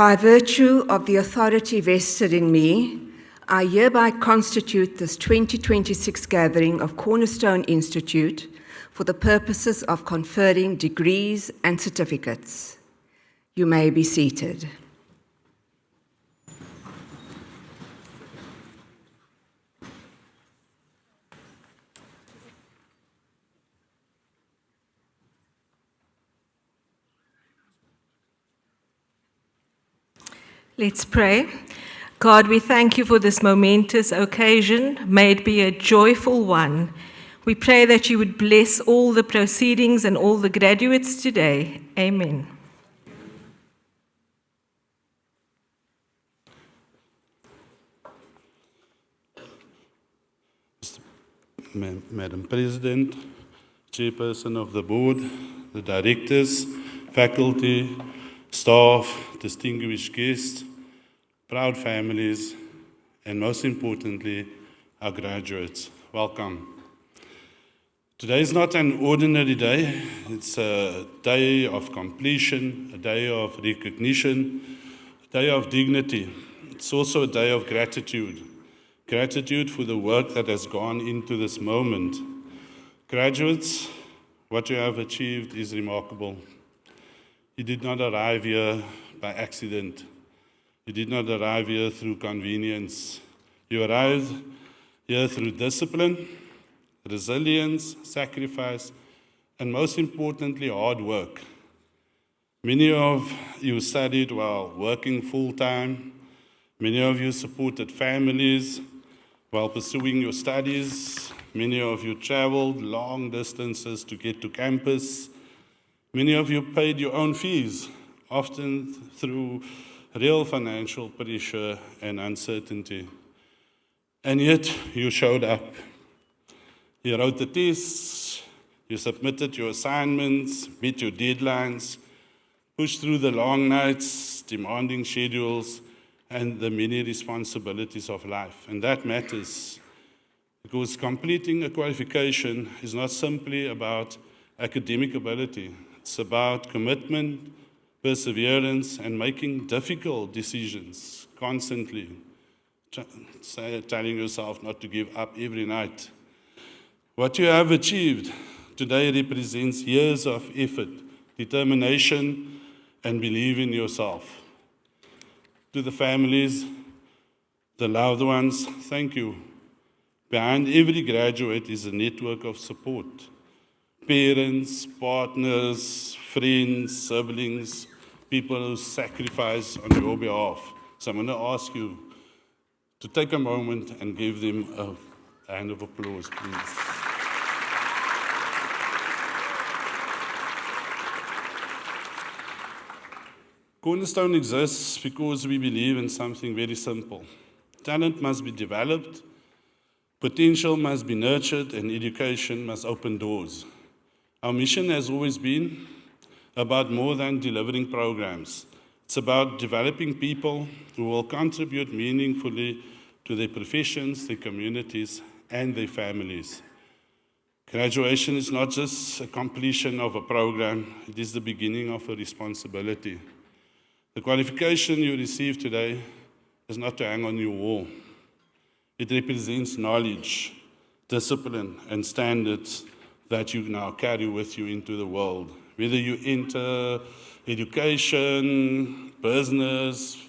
By virtue of the authority vested in me, I hereby constitute this 2026 gathering of Cornerstone Institute for the purposes of conferring degrees and certificates. You may be seated. Let's pray. God, we thank you for this momentous occasion. May it be a joyful one. We pray that you would bless all the proceedings and all the graduates today. Amen. Madam President, Chairperson of the Board, the Directors, Faculty, staff, distinguished guests, proud families, and most importantly, our graduates. Welcome. Today is not an ordinary day. It's a day of completion, a day of recognition, a day of dignity. It's also a day of gratitude. Gratitude for the work that has gone into this moment. Graduates, what you have achieved is remarkable. You did not arrive here by accident. You did not arrive here through convenience. You arrived here through discipline, resilience, sacrifice, and most importantly, hard work. Many of you studied while working full-time. Many of you supported families while pursuing your studies. Many of you traveled long distances to get to campus. Many of you paid your own fees, often through real financial pressure and uncertainty. And yet, you showed up. You wrote the tests, you submitted your assignments, met your deadlines, pushed through the long nights, demanding schedules, and the many responsibilities of life. And that matters, because completing a qualification is not simply about academic ability. It's about commitment, perseverance, and making difficult decisions constantly, telling yourself not to give up every night. What you have achieved today represents years of effort, determination, and belief in yourself. To the families, the loved ones, thank you. Behind every graduate is a network of support. Parents, partners, friends, siblings, people who sacrifice on your behalf. So I'm going to ask you to take a moment and give them a hand of applause, please. Cornerstone exists because we believe in something very simple. Talent must be developed, potential must be nurtured, and education must open doors. Our mission has always been about more than delivering programs. It's about developing people who will contribute meaningfully to their professions, their communities, and their families. Graduation is not just a completion of a program, it is the beginning of a responsibility. The qualification you receive today is not to hang on your wall. It represents knowledge, discipline, and standards that you now carry with you into the world. Whether you enter education, business,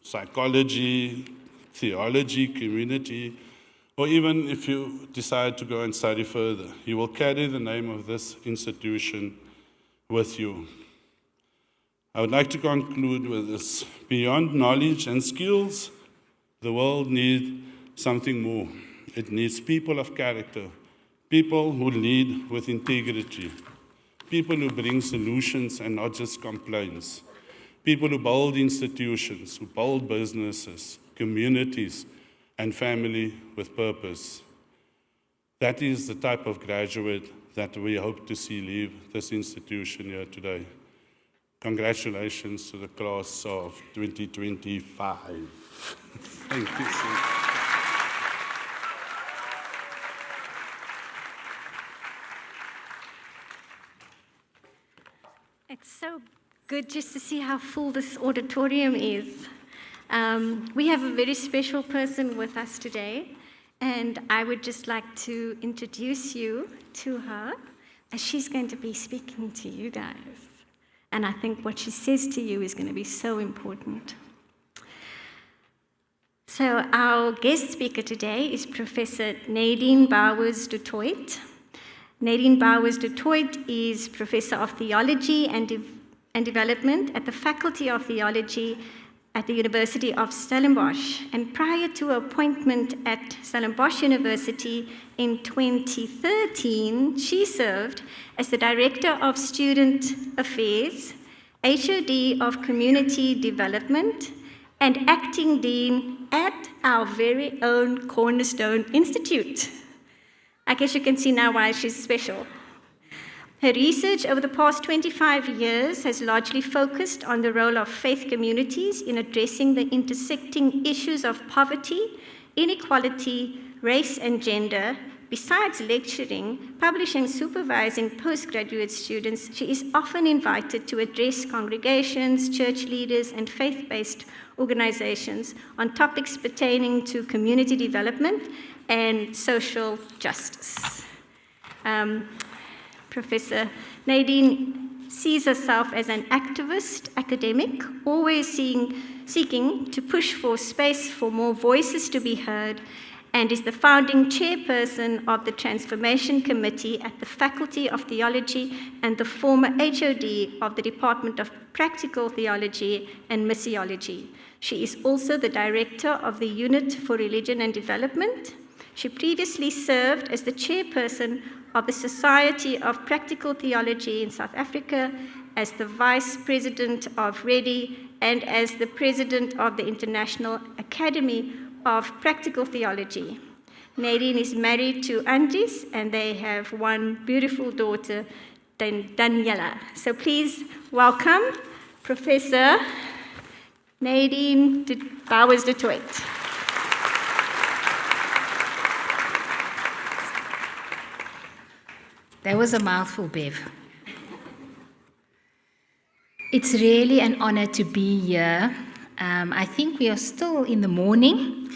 psychology, theology, community, or even if you decide to go and study further, you will carry the name of this institution with you. I would like to conclude with this. Beyond knowledge and skills, the world needs something more. It needs people of character, people who lead with integrity, people who bring solutions and not just complaints, people who build institutions, who build businesses, communities, and family with purpose. That is the type of graduate that we hope to see leave this institution here today. Congratulations to the class of 2025. Thank you so much. It's so Good just to see how full this auditorium is. We have a very special person with us today, and I would just like to introduce you to her, as she's going to be speaking to you guys. And I think what she says to you is going to be so important. So our guest speaker today is Professor Nadine Bowers-du Toit. Nadine Bowers-du Toit is Professor of Theology and Development at the Faculty of Theology at the University of Stellenbosch. And prior to her appointment at Stellenbosch University in 2013, she served as the Director of Student Affairs, HOD of Community Development, and Acting Dean at our very own Cornerstone Institute. I guess you can see now why she's special. Her research over the past 25 years has largely focused on the role of faith communities in addressing the intersecting issues of poverty, inequality, race, and gender. Besides lecturing, publishing, supervising postgraduate students, she is often invited to address congregations, church leaders, and faith-based organizations on topics pertaining to community development and social justice. Professor Nadine sees herself as an activist, academic, always seeking to push for space for more voices to be heard, and is the founding chairperson of the Transformation Committee at the Faculty of Theology and the former HOD of the Department of Practical Theology and Missiology. She is also the director of the Unit for Religion and Development. She previously served as the chairperson of the Society of Practical Theology in South Africa, as the vice president of REDI, and as the president of the International Academy of Practical Theology. Nadine is married to Andries, and they have one beautiful daughter, Daniela. So please welcome Professor Nadine Bowers-du Toit. That was a mouthful, Bev. It's really an honor to be here. I think we are still in the morning.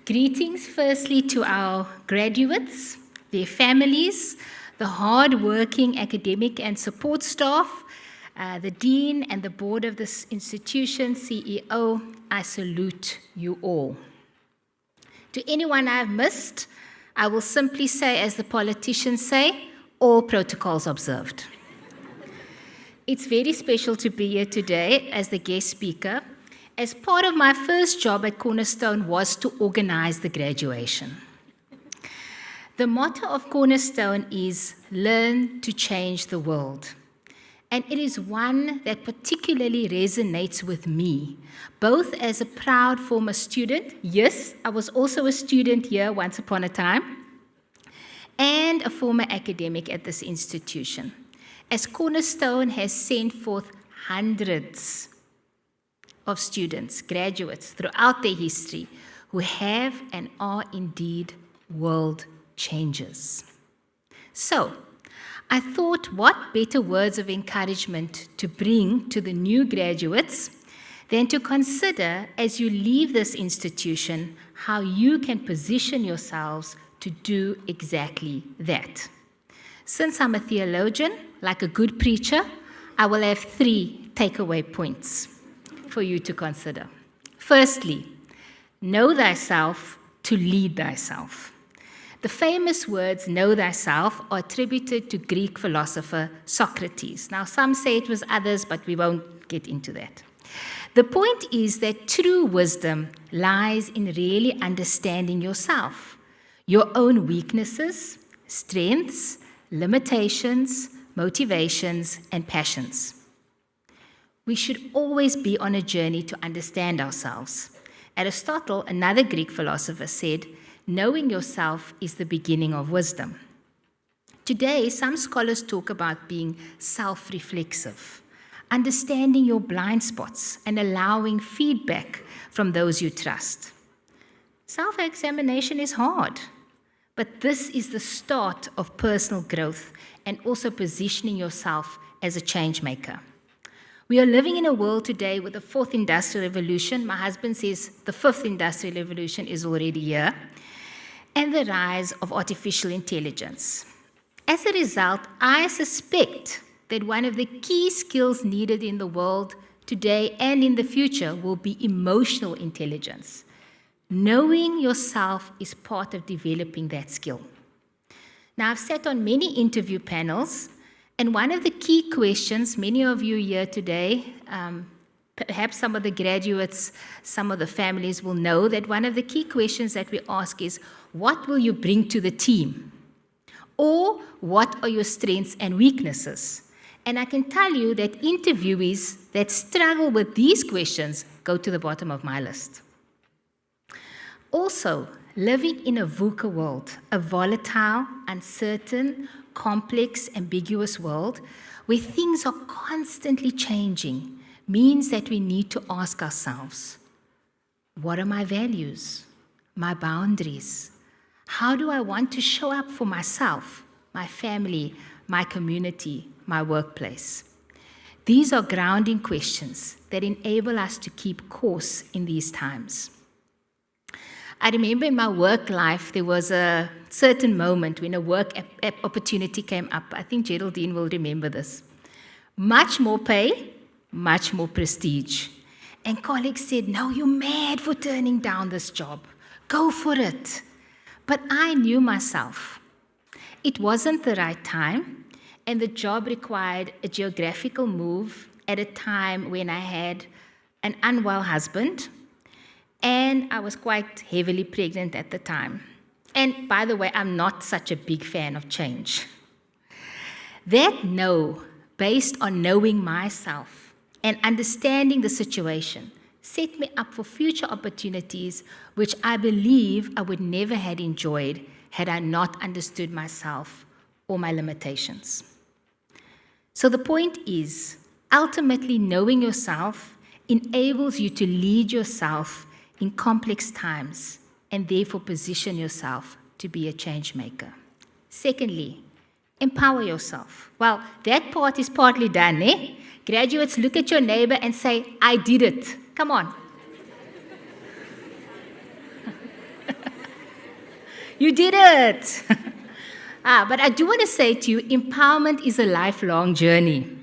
Greetings firstly to our graduates, their families, the hard-working academic and support staff, the dean and the board of this institution, CEO. I salute you all. To anyone I've missed, I will simply say, as the politicians say, all protocols observed. It's very special to be here today as the guest speaker, as part of my first job at Cornerstone was to organize the graduation. The motto of Cornerstone is "Learn to change the world." And it is one that particularly resonates with me, both as a proud former student, yes, I was also a student here once upon a time, and a former academic at this institution, as Cornerstone has sent forth hundreds of students, graduates, throughout their history who have and are indeed world changers. So, I thought, what better words of encouragement to bring to the new graduates than to consider, as you leave this institution, how you can position yourselves to do exactly that. Since I'm a theologian, like a good preacher, I will have 3 takeaway points for you to consider. Firstly, know thyself to lead thyself. The famous words, know thyself, are attributed to Greek philosopher Socrates. Now, some say it was others, but we won't get into that. The point is that true wisdom lies in really understanding yourself, your own weaknesses, strengths, limitations, motivations, and passions. We should always be on a journey to understand ourselves. Aristotle, another Greek philosopher, said, knowing yourself is the beginning of wisdom. Today, some scholars talk about being self-reflexive, understanding your blind spots and allowing feedback from those you trust. Self-examination is hard, but this is the start of personal growth and also positioning yourself as a change maker. We are living in a world today with the fourth industrial revolution. My husband says the fifth industrial revolution is already here, and the rise of artificial intelligence. As a result, I suspect that one of the key skills needed in the world today and in the future will be emotional intelligence. Knowing yourself is part of developing that skill. Now, I've sat on many interview panels, and one of the key questions, many of you here today, perhaps some of the graduates, some of the families will know that one of the key questions that we ask is, what will you bring to the team? Or what are your strengths and weaknesses? And I can tell you that interviewees that struggle with these questions go to the bottom of my list. Also, living in a VUCA world, a volatile, uncertain, complex, ambiguous world, where things are constantly changing, means that we need to ask ourselves, what are my values, my boundaries? How do I want to show up for myself, my family, my community, my workplace? These are grounding questions that enable us to keep course in these times. I remember in my work life, there was a certain moment when a work opportunity came up. I think Geraldine will remember this. Much more pay, much more prestige. And colleagues said, no, you're mad for turning down this job. Go for it. But I knew myself. It wasn't the right time, and the job required a geographical move at a time when I had an unwell husband, and I was quite heavily pregnant at the time. And by the way, I'm not such a big fan of change. That no, based on knowing myself and understanding the situation, set me up for future opportunities which I believe I would never have enjoyed had I not understood myself or my limitations. So the point is, ultimately knowing yourself enables you to lead yourself in complex times and therefore position yourself to be a change maker. Secondly, empower yourself. Well, that part is partly done, eh? Graduates, look at your neighbor and say, I did it. Come on. You did it. But I do want to say to you, empowerment is a lifelong journey.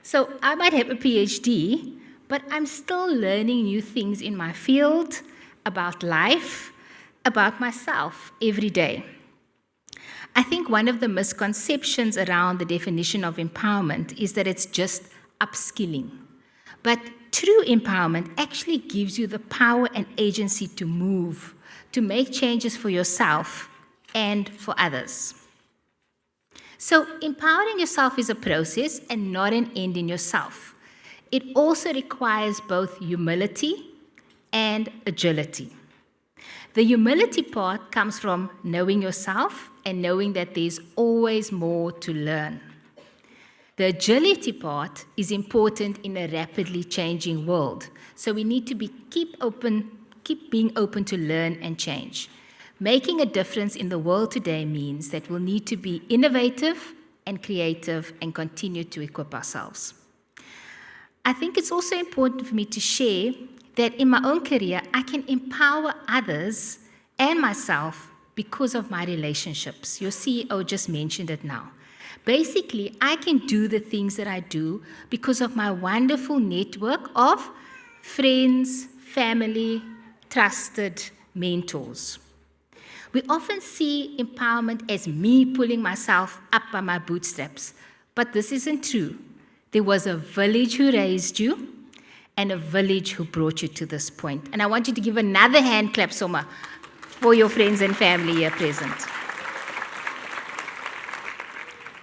So I might have a PhD, but I'm still learning new things in my field, about life, about myself every day. I think one of the misconceptions around the definition of empowerment is that it's just upskilling. But true empowerment actually gives you the power and agency to move, to make changes for yourself and for others. So empowering yourself is a process and not an end in yourself. It also requires both humility and agility. The humility part comes from knowing yourself and knowing that there's always more to learn. The agility part is important in a rapidly changing world. So we need to keep being open to learn and change. Making a difference in the world today means that we'll need to be innovative and creative and continue to equip ourselves. I think it's also important for me to share that in my own career, I can empower others and myself because of my relationships. Your CEO just mentioned it now. Basically, I can do the things that I do because of my wonderful network of friends, family, trusted mentors. We often see empowerment as me pulling myself up by my bootstraps, but this isn't true. There was a village who raised you and a village who brought you to this point. And I want you to give another hand clap, Soma, for your friends and family here present.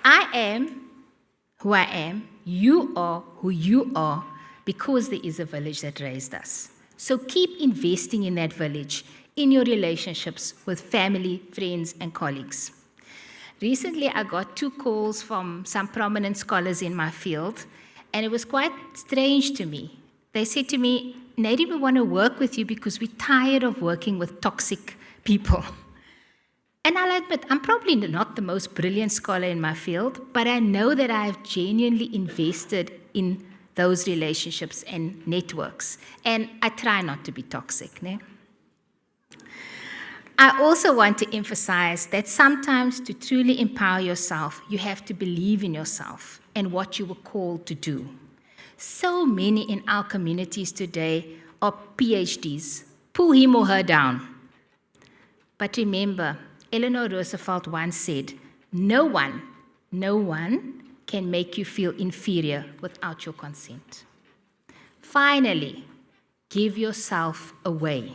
I am who I am, you are who you are, because there is a village that raised us. So keep investing in that village, in your relationships with family, friends, and colleagues. Recently, I got 2 calls from some prominent scholars in my field, and it was quite strange to me. They said to me, Nadine, we want to work with you because we're tired of working with toxic people. And I'll admit, I'm probably not the most brilliant scholar in my field, but I know that I've genuinely invested in those relationships and networks. And I try not to be toxic. Ne? I also want to emphasize that sometimes to truly empower yourself, you have to believe in yourself and what you were called to do. So many in our communities today are PhDs. Pull him or her down. But remember, Eleanor Roosevelt once said, no one can make you feel inferior without your consent. Finally, give yourself away.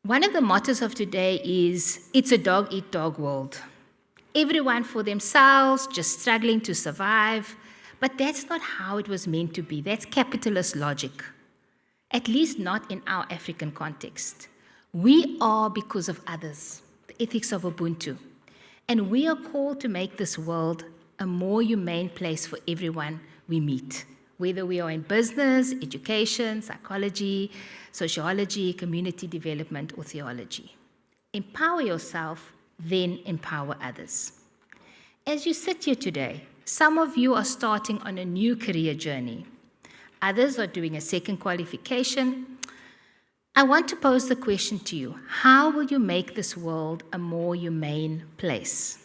One of the mottos of today is, it's a dog-eat-dog world. Everyone for themselves, just struggling to survive. But that's not how it was meant to be. That's capitalist logic. At least not in our African context. We are because of others, the ethics of Ubuntu. And we are called to make this world a more humane place for everyone we meet, whether we are in business, education, psychology, sociology, community development, or theology. Empower yourself, then empower others. As you sit here today, some of you are starting on a new career journey. Others are doing a second qualification. I want to pose the question to you, how will you make this world a more humane place?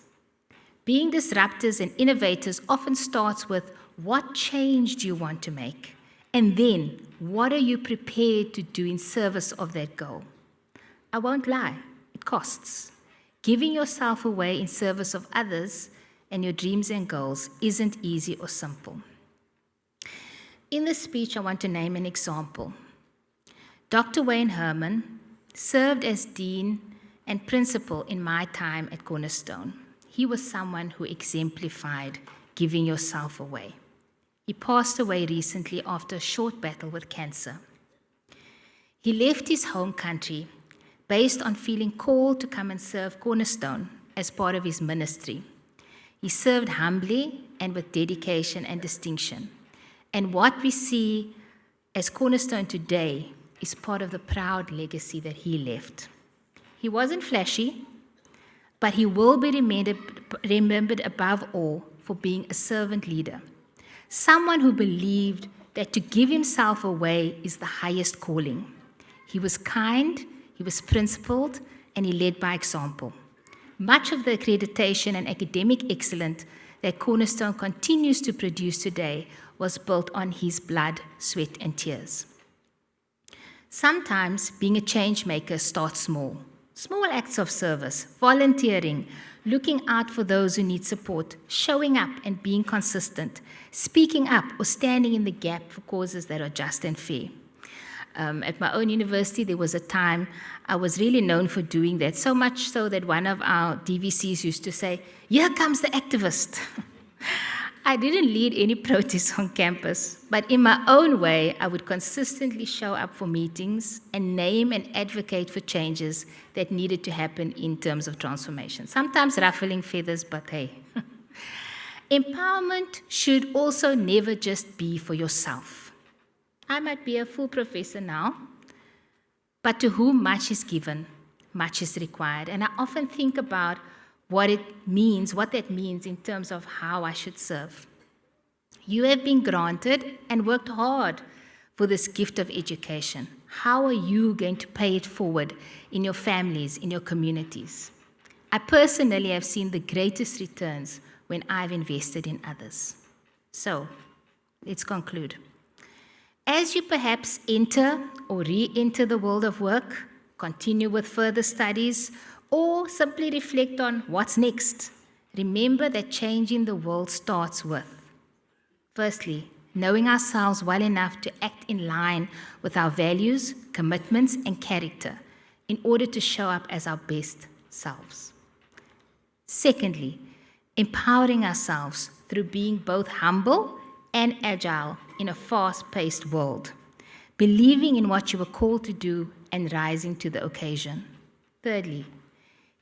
Being disruptors and innovators often starts with, what change do you want to make? And then, what are you prepared to do in service of that goal? I won't lie, it costs. Giving yourself away in service of others and your dreams and goals isn't easy or simple. In this speech, I want to name an example. Dr. Wayne Herman served as dean and principal in my time at Cornerstone. He was someone who exemplified giving yourself away. He passed away recently after a short battle with cancer. He left his home country based on feeling called to come and serve Cornerstone as part of his ministry. He served humbly and with dedication and distinction. And what we see as Cornerstone today is part of the proud legacy that he left. He wasn't flashy, but he will be remembered above all for being a servant leader, someone who believed that to give himself away is the highest calling. He was kind, he was principled, and he led by example. Much of the accreditation and academic excellence that Cornerstone continues to produce today was built on his blood, sweat, and tears. Sometimes being a change maker starts small. Small acts of service, volunteering, looking out for those who need support, showing up and being consistent, speaking up or standing in the gap for causes that are just and fair. At my own university, there was a time I was really known for doing that, so much so that one of our DVCs used to say, "Here comes the activist." I didn't lead any protests on campus, but in my own way, I would consistently show up for meetings and name and advocate for changes that needed to happen in terms of transformation. Sometimes ruffling feathers, but hey. Empowerment should also never just be for yourself. I might be a full professor now, but to whom much is given, much is required. And I often think about what that means in terms of how I should serve. You have been granted and worked hard for this gift of education. How are you going to pay it forward in your families, in your communities? I personally have seen the greatest returns when I've invested in others. So, let's conclude. As you perhaps enter or re-enter the world of work, continue with further studies, or simply reflect on what's next, remember that changing the world starts with, firstly, knowing ourselves well enough to act in line with our values, commitments, and character in order to show up as our best selves. Secondly, empowering ourselves through being both humble and agile in a fast-paced world, believing in what you were called to do and rising to the occasion. Thirdly,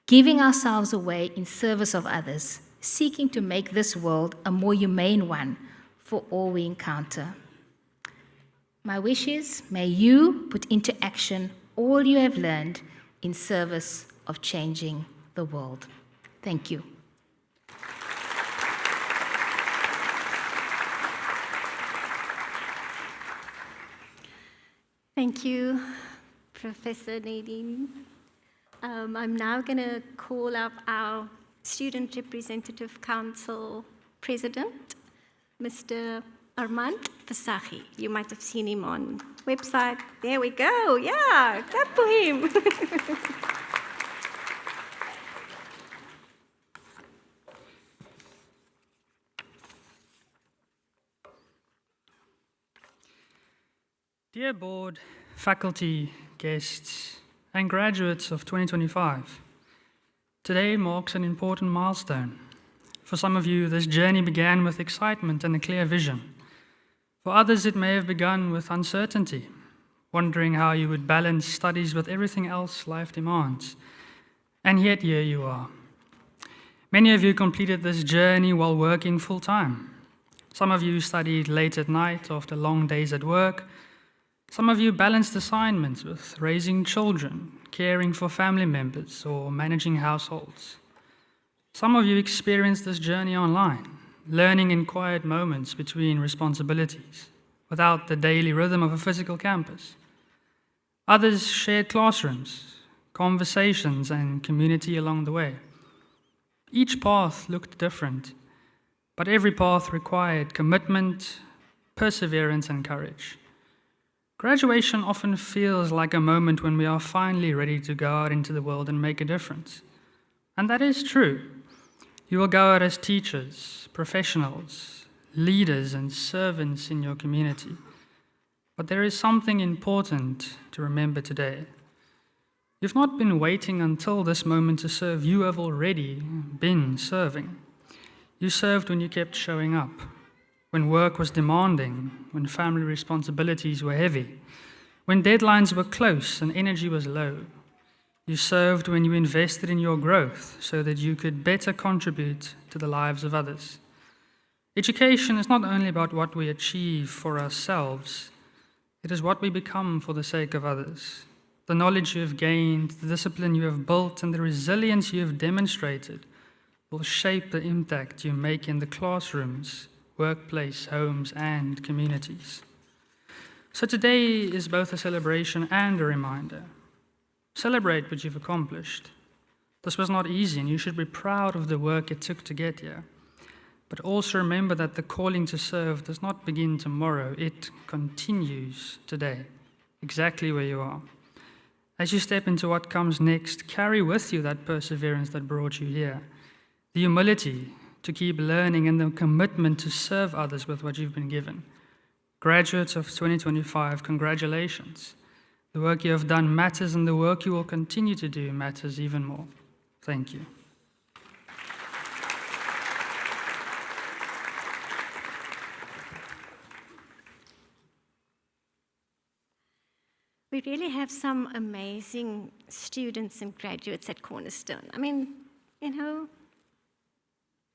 giving ourselves away in service of others, seeking to make this world a more humane one for all we encounter. My wish is, may you put into action all you have learned in service of changing the world. Thank you. Thank you, Professor Nadine. I'm now going to call up our Student Representative Council President, Mr. Armand Vasahi. You might have seen him on website. There we go. Yeah, clap for him. Dear board, faculty, guests, and graduates of 2025, today marks an important milestone. For some of you, this journey began with excitement and a clear vision. For others, it may have begun with uncertainty, wondering how you would balance studies with everything else life demands. And yet, here you are. Many of you completed this journey while working full-time. Some of you studied late at night after long days at work. Some of you balanced assignments with raising children, caring for family members, or managing households. Some of you experienced this journey online, learning in quiet moments between responsibilities, without the daily rhythm of a physical campus. Others shared classrooms, conversations, and community along the way. Each path looked different, but every path required commitment, perseverance, and courage. Graduation often feels like a moment when we are finally ready to go out into the world and make a difference. And that is true. You will go out as teachers, professionals, leaders, and servants in your community. But there is something important to remember today. You've not been waiting until this moment to serve. You have already been serving. You served when you kept showing up, when work was demanding, when family responsibilities were heavy, when deadlines were close and energy was low. You served when you invested in your growth so that you could better contribute to the lives of others. Education is not only about what we achieve for ourselves, it is what we become for the sake of others. The knowledge you have gained, the discipline you have built, and the resilience you have demonstrated will shape the impact you make in the classrooms, workplace, homes, and communities. So today is both a celebration and a reminder. Celebrate what you've accomplished. This was not easy, and you should be proud of the work it took to get here. But also remember that the calling to serve does not begin tomorrow. It continues today, exactly where you are. As you step into what comes next, carry with you that perseverance that brought you here, the humility to keep learning, and the commitment to serve others with what you've been given. Graduates of 2025, congratulations. The work you have done matters, and the work you will continue to do matters even more. Thank you. We really have some amazing students and graduates at Cornerstone. I mean,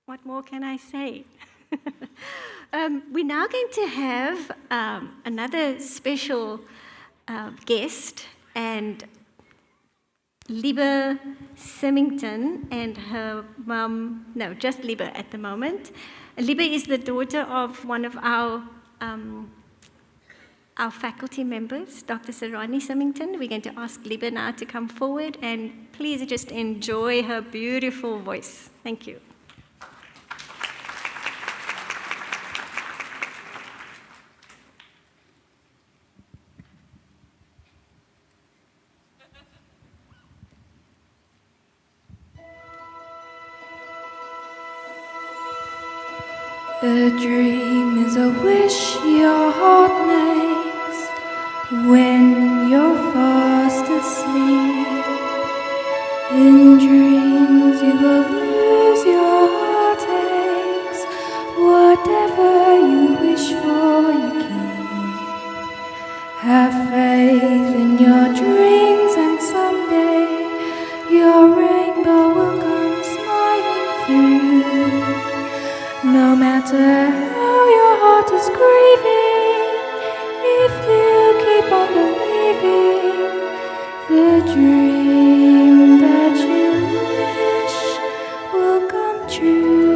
what more can I say? We're now going to have another special guest, and Liebe Symington and her mum, no, just Liebe at the moment. Liebe is the daughter of one of our faculty members, Dr. Sarani Symington. We're going to ask Liebe now to come forward, and please just enjoy her beautiful voice. Thank you. A dream is a wish your heart makes when you're fast asleep. In dreams you will lose your heartaches. Whatever you wish for you keep. Have faith in your dreams, and someday your rainbow will come smiling through. No matter how your heart is grieving, if you keep on believing, the dream that you wish will come true.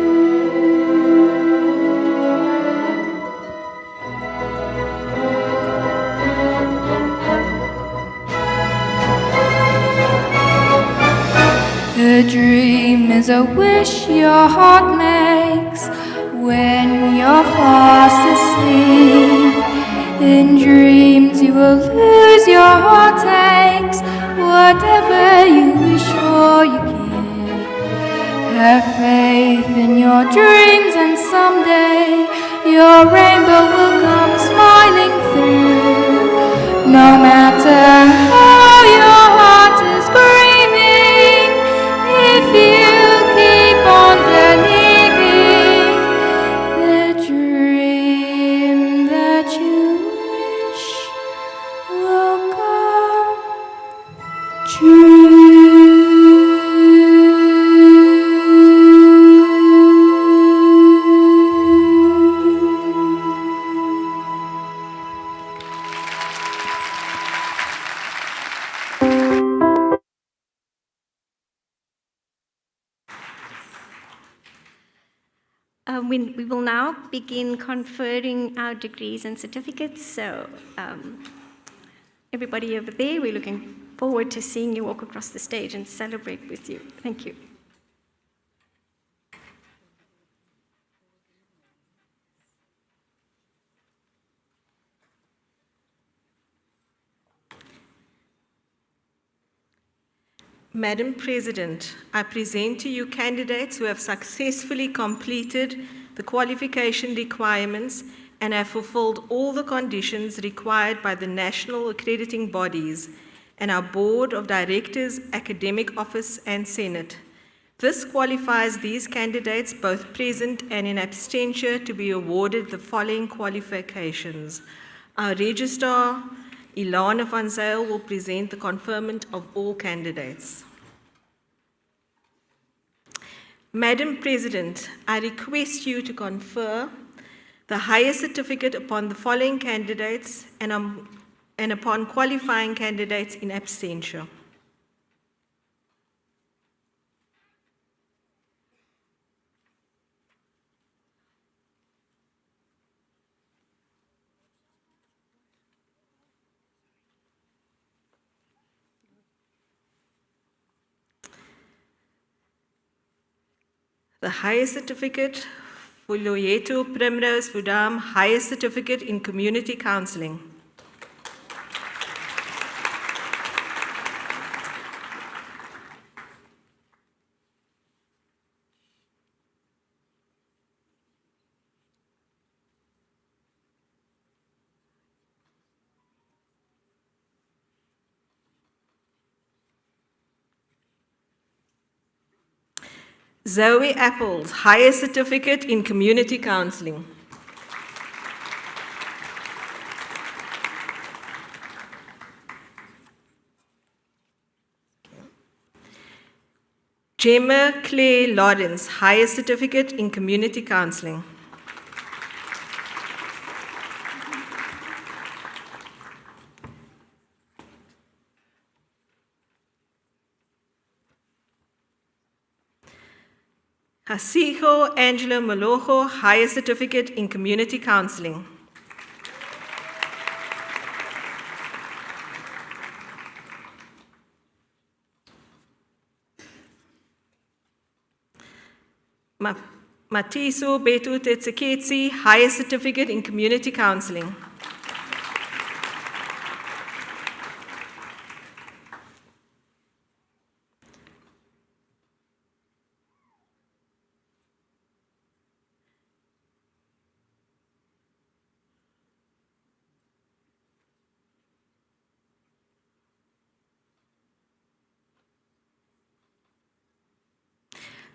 A dream is a wish your heart makes when you're fast asleep. In dreams you will lose your heartaches. Whatever you wish for, you keep. Have faith in your dreams, and someday your rainbow will come smiling through. No matter how your heart is grieving, if you keep on believing, the dream that you wish will come We will now begin conferring our degrees and certificates. So everybody over there, we're looking forward to seeing you walk across the stage and celebrate with you. Thank you. Madam President, I present to you candidates who have successfully completed the qualification requirements and have fulfilled all the conditions required by the national accrediting bodies and our Board of Directors, Academic Office and Senate. This qualifies these candidates, both present and in absentia, to be awarded the following qualifications. Our Registrar, Ilana van Zyl, will present the conferment of all candidates. Madam President, I request you to confer the highest certificate upon the following candidates and upon qualifying candidates in absentia. The highest certificate for Loyeto Primrose Vudam, highest certificate in community counseling. Zoe Apples, highest certificate in community counseling. Gemma Claire Lawrence, highest certificate in community counseling. Hasiho Angela Malojo, highest certificate in community counseling. Matiso Betu Tetseketsi, highest certificate in community counseling.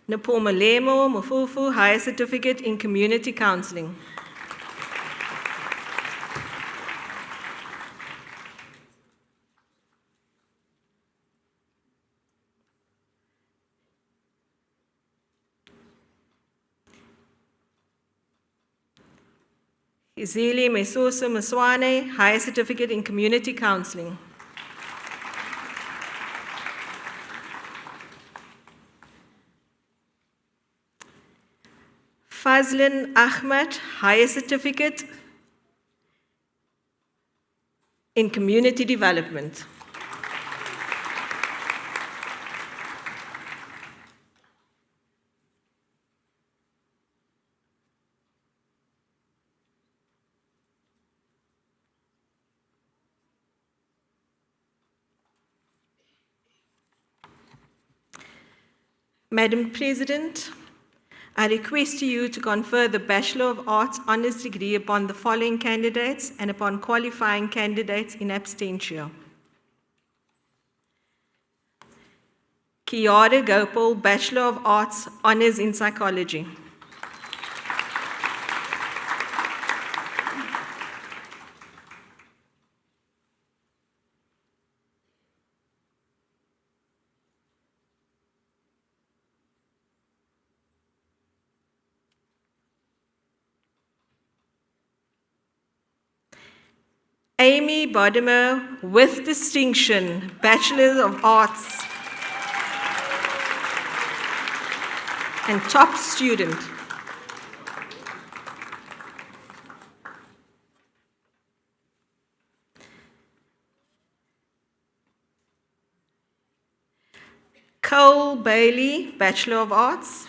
Napomalemo Mufufu, highest certificate in community counseling. Izili Mesosa Maswane, highest certificate in community counseling. Fazlin Ahmed, highest certificate in community development. Madam President, I request you to confer the Bachelor of Arts honours degree upon the following candidates and upon qualifying candidates in absentia. Kiara Gopal, Bachelor of Arts, Honours in Psychology. Amy Bodimer, with distinction, Bachelor of Arts and top student. Cole Bailey, Bachelor of Arts.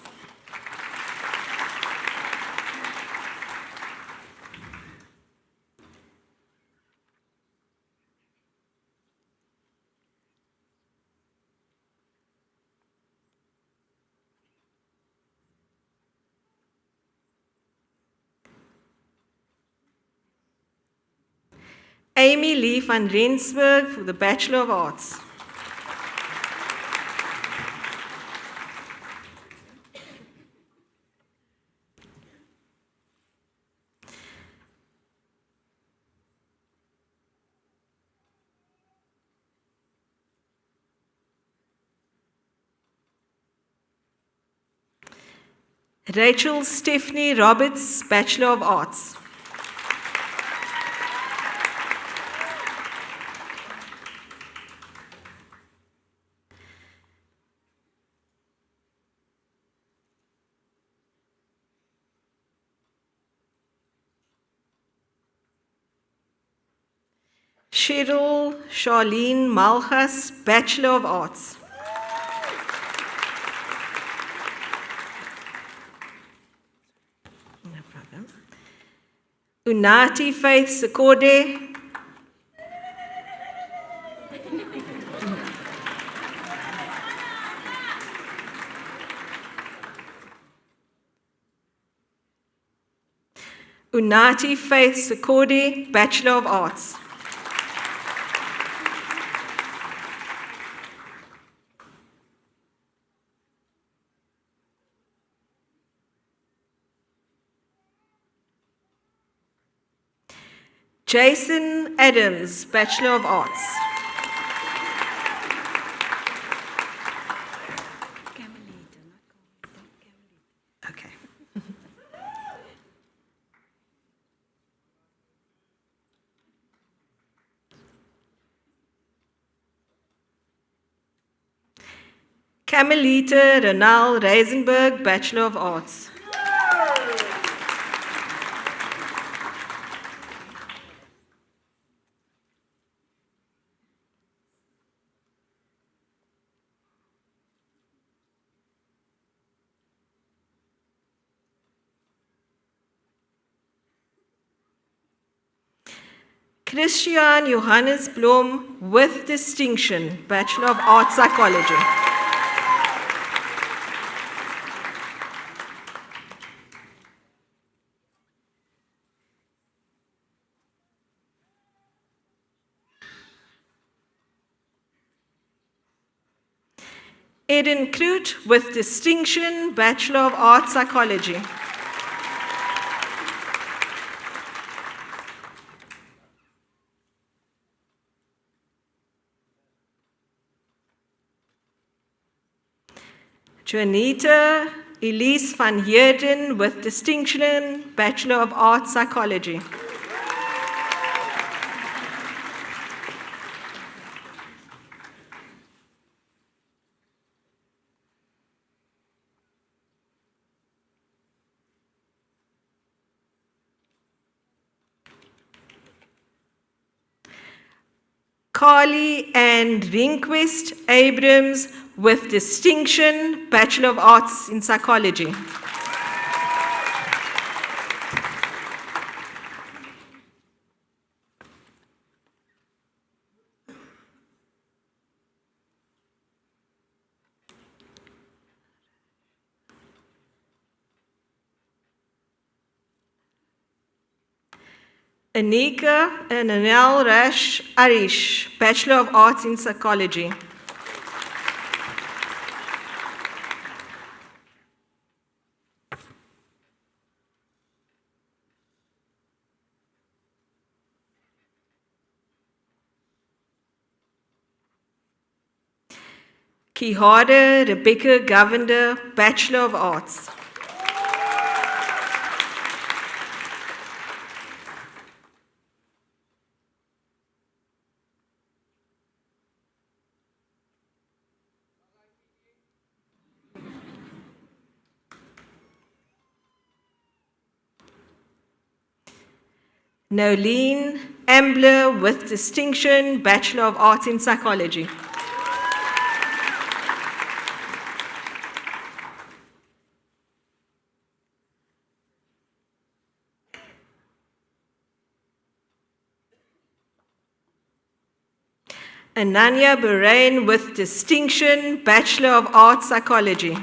Amy Lee van Rensburg for the Bachelor of Arts. Rachel Stephanie Roberts, Bachelor of Arts. Cheryl Charlene Malchus, Bachelor of Arts. No problem. Unati Faith Sekode. Unati Faith Sekode, Bachelor of Arts. Jason Adams, Bachelor of Arts. Okay. Camelita Renal Reisenberg, Bachelor of Arts. Christian Johannes Blom, with distinction, Bachelor of Arts Psychology. Eden Kroot, with distinction, Bachelor of Arts Psychology. Juanita Elise van Heerden, with distinction, Bachelor of Arts Psychology. Carly Ann Ringquist Abrams, with distinction, Bachelor of Arts in Psychology. Anika and Anel Rash Arish, Bachelor of Arts in Psychology. Kihada Rebecca Govender, Bachelor of Arts. Nolene Ambler with distinction, Bachelor of Arts in Psychology. Ananya Bahrain with distinction, Bachelor of Arts Psychology.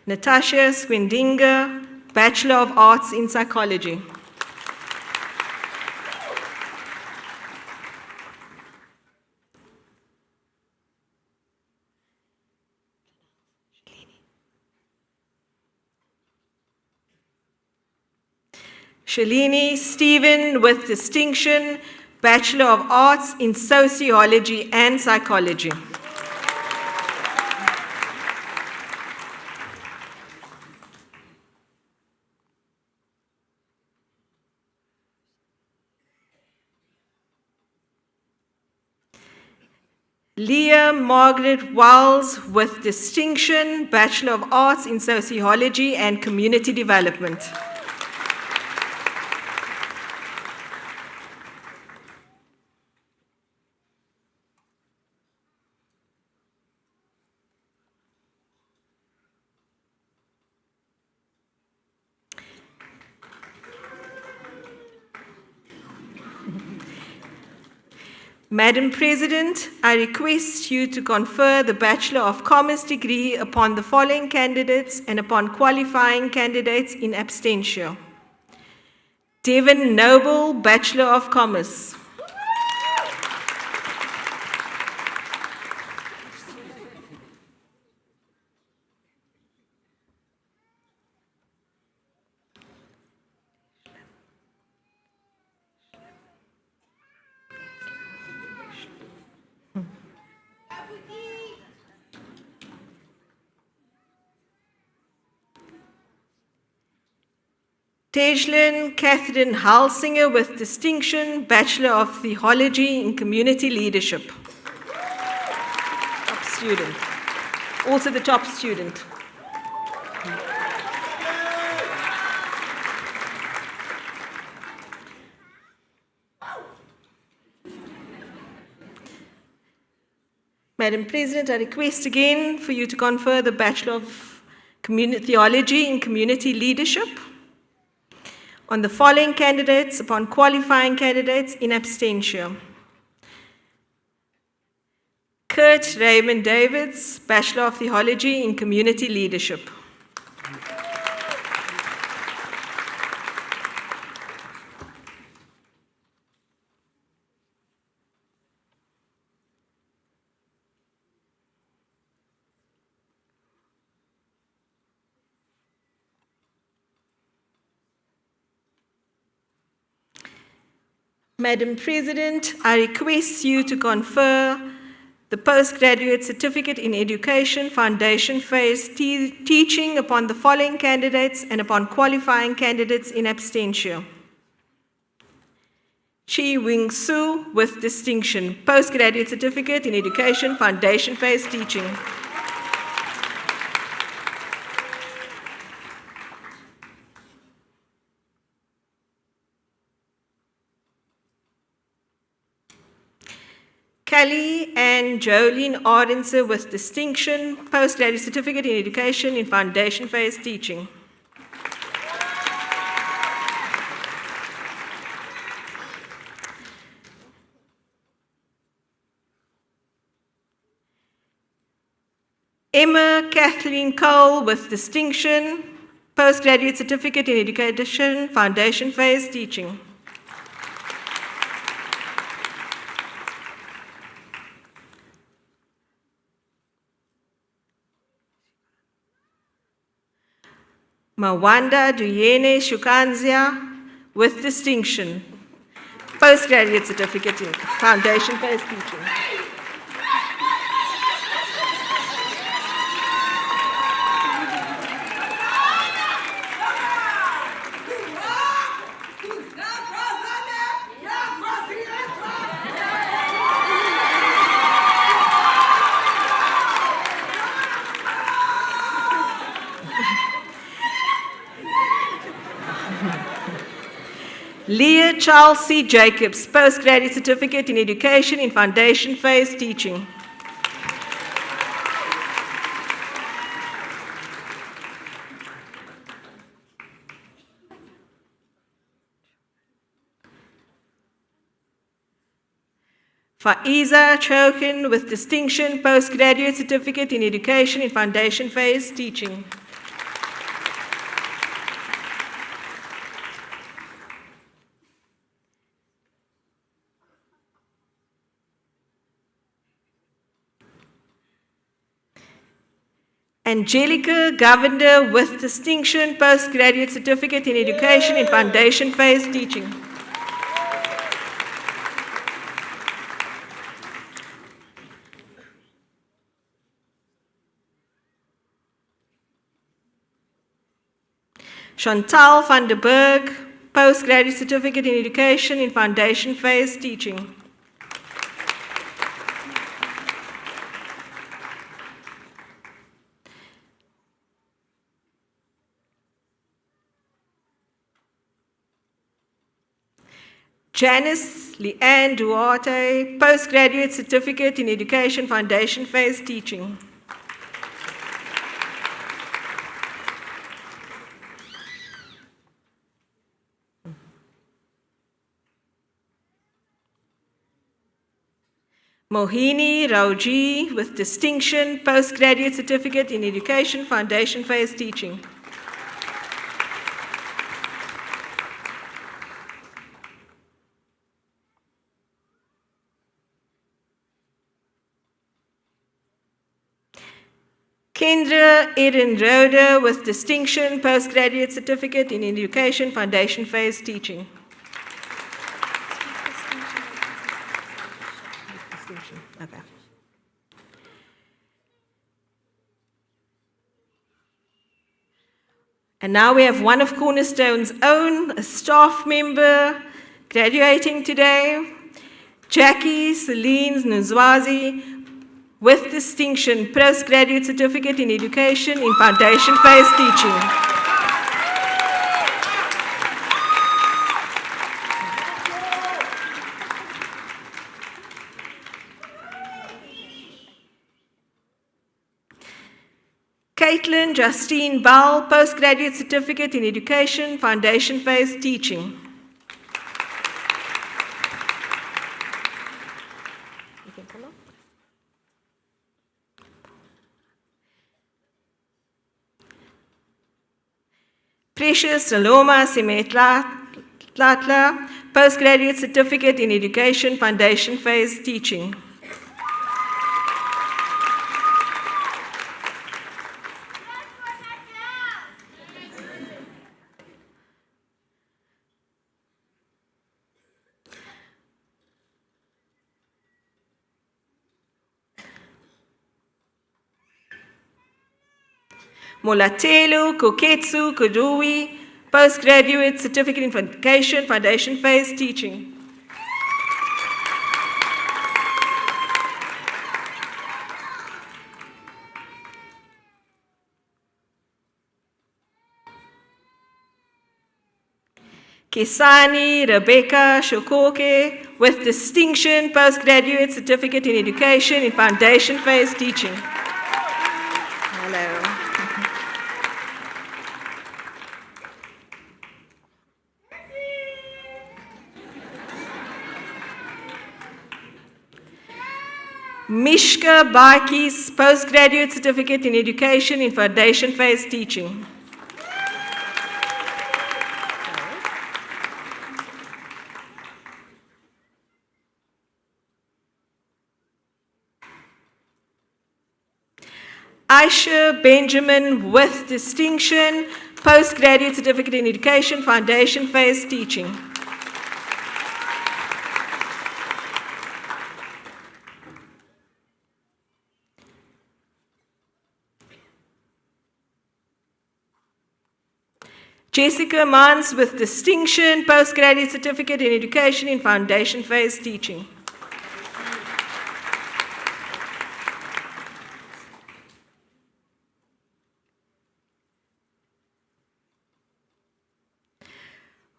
Natasha Swindinga, Bachelor of Arts in Psychology. Shalini Stephen with distinction, Bachelor of Arts in Sociology and Psychology. Leah Margaret Wells with distinction, Bachelor of Arts in Sociology and Community Development. Madam President, I request you to confer the Bachelor of Commerce degree upon the following candidates and upon qualifying candidates in absentia. Devon Noble, Bachelor of Commerce. Tejlin Catherine Halsinger with distinction, Bachelor of Theology in Community Leadership. Top student. Also the top student. Madam President, I request again for you to confer the Bachelor of Theology in Community Leadership on the following candidates upon qualifying candidates in absentia. Kurt Raymond Davids, Bachelor of Theology in Community Leadership. Madam President, I request you to confer the Postgraduate Certificate in Education Foundation Phase Teaching upon the following candidates and upon qualifying candidates in absentia. Chi Wing Su with distinction, Postgraduate Certificate in Education Foundation Phase Teaching. Kelly and Jolene Ardenser with distinction, Postgraduate Certificate in Education in Foundation Phase Teaching. Emma Kathleen Cole with distinction, postgraduate certificate in education, foundation phase teaching. Mawanda Duyene Shukanzia with distinction, postgraduate certificate in foundation phase teaching. Leah Charles C. Jacobs, postgraduate certificate in education in foundation phase teaching. Faiza Chokin with distinction, postgraduate certificate in education in foundation phase teaching. Angelica Govender with distinction, postgraduate certificate in education in foundation phase teaching. Chantal van der Berg, postgraduate certificate in education in foundation phase teaching. Janice Leanne Duarte, postgraduate certificate in education foundation phase teaching. Mohini Rauji with distinction, postgraduate certificate in education foundation phase teaching. Kendra Eden Roder with distinction, postgraduate certificate in education foundation phase teaching. Okay. And now we have one of Cornerstone's own, a staff member graduating today, Jackie Celine Nzwazi, with distinction, postgraduate certificate in education in foundation phase teaching. Caitlin Justine Ball, postgraduate certificate in education, foundation phase teaching. Precious Saloma Simetlatla, postgraduate certificate in education, foundation phase teaching. Molatelo Koketsu Kodui, postgraduate certificate in education, foundation phase teaching. Kesani Rebecca Shokoke with distinction, postgraduate certificate in education in foundation phase teaching. Hello. Mishka Baikis, Postgraduate Certificate in Education in Foundation Phase Teaching. Aisha Benjamin with distinction, Postgraduate Certificate in Education, Foundation Phase Teaching. Jessica Mans with distinction, Postgraduate Certificate in Education in Foundation Phase Teaching.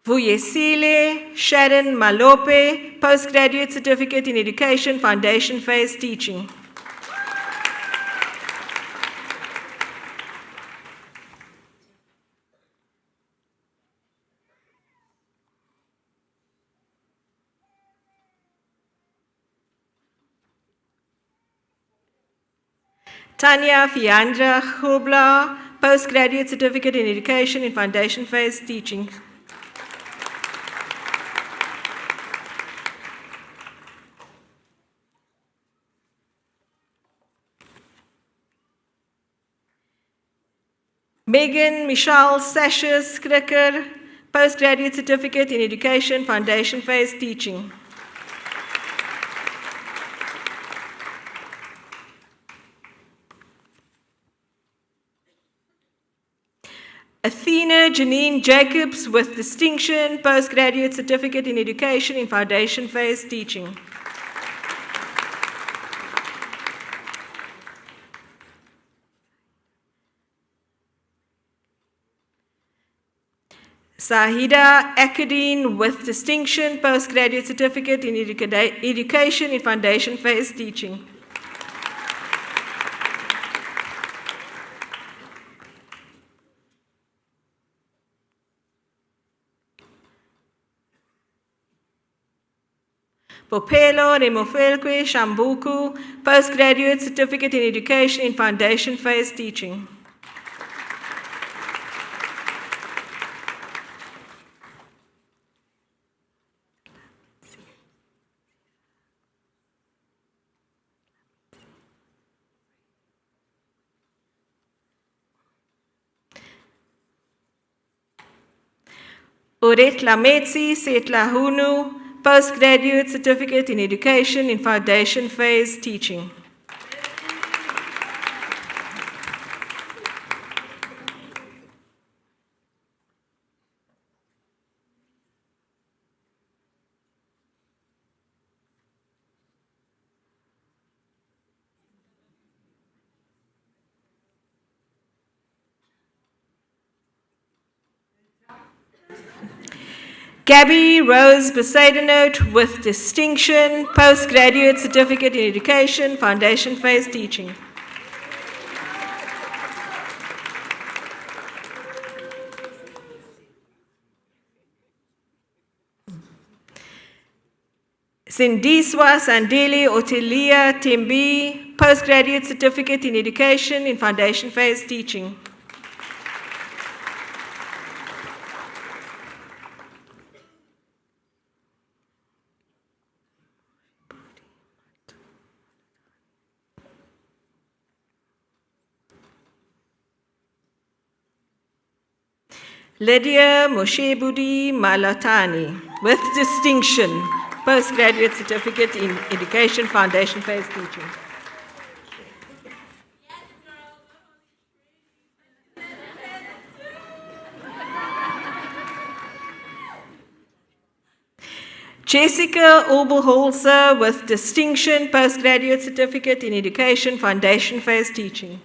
Vuyesile Sharon Malope, Postgraduate Certificate in Education, Foundation Phase Teaching. Tanya Fiandra Hubla, Postgraduate Certificate in Education in Foundation Phase Teaching. Megan Michelle Sashes Krikker, Postgraduate Certificate in Education, Foundation Phase Teaching. Athena Janine Jacobs with distinction, Postgraduate Certificate in Education in Foundation Phase Teaching. Sahida Akadine with distinction, Postgraduate Certificate in Education in Foundation Phase Teaching. Popelo Remofelkwe Shambuku, Postgraduate Certificate in Education in Foundation Phase Teaching. Oret Lametsi Setlahunu, Postgraduate Certificate in Education in Foundation Phase Teaching. Gabby Rose Besaidenote with distinction, Postgraduate Certificate in Education, Foundation Phase Teaching. Sindiswa Sandeli Otelia Timbi, Postgraduate Certificate in Education in Foundation Phase Teaching. Lydia Moshebudi Malatani, with distinction, Postgraduate Certificate in Education, Foundation Phase Teaching. Jessica Obelholzer, with distinction, Postgraduate Certificate in Education, Foundation Phase Teaching.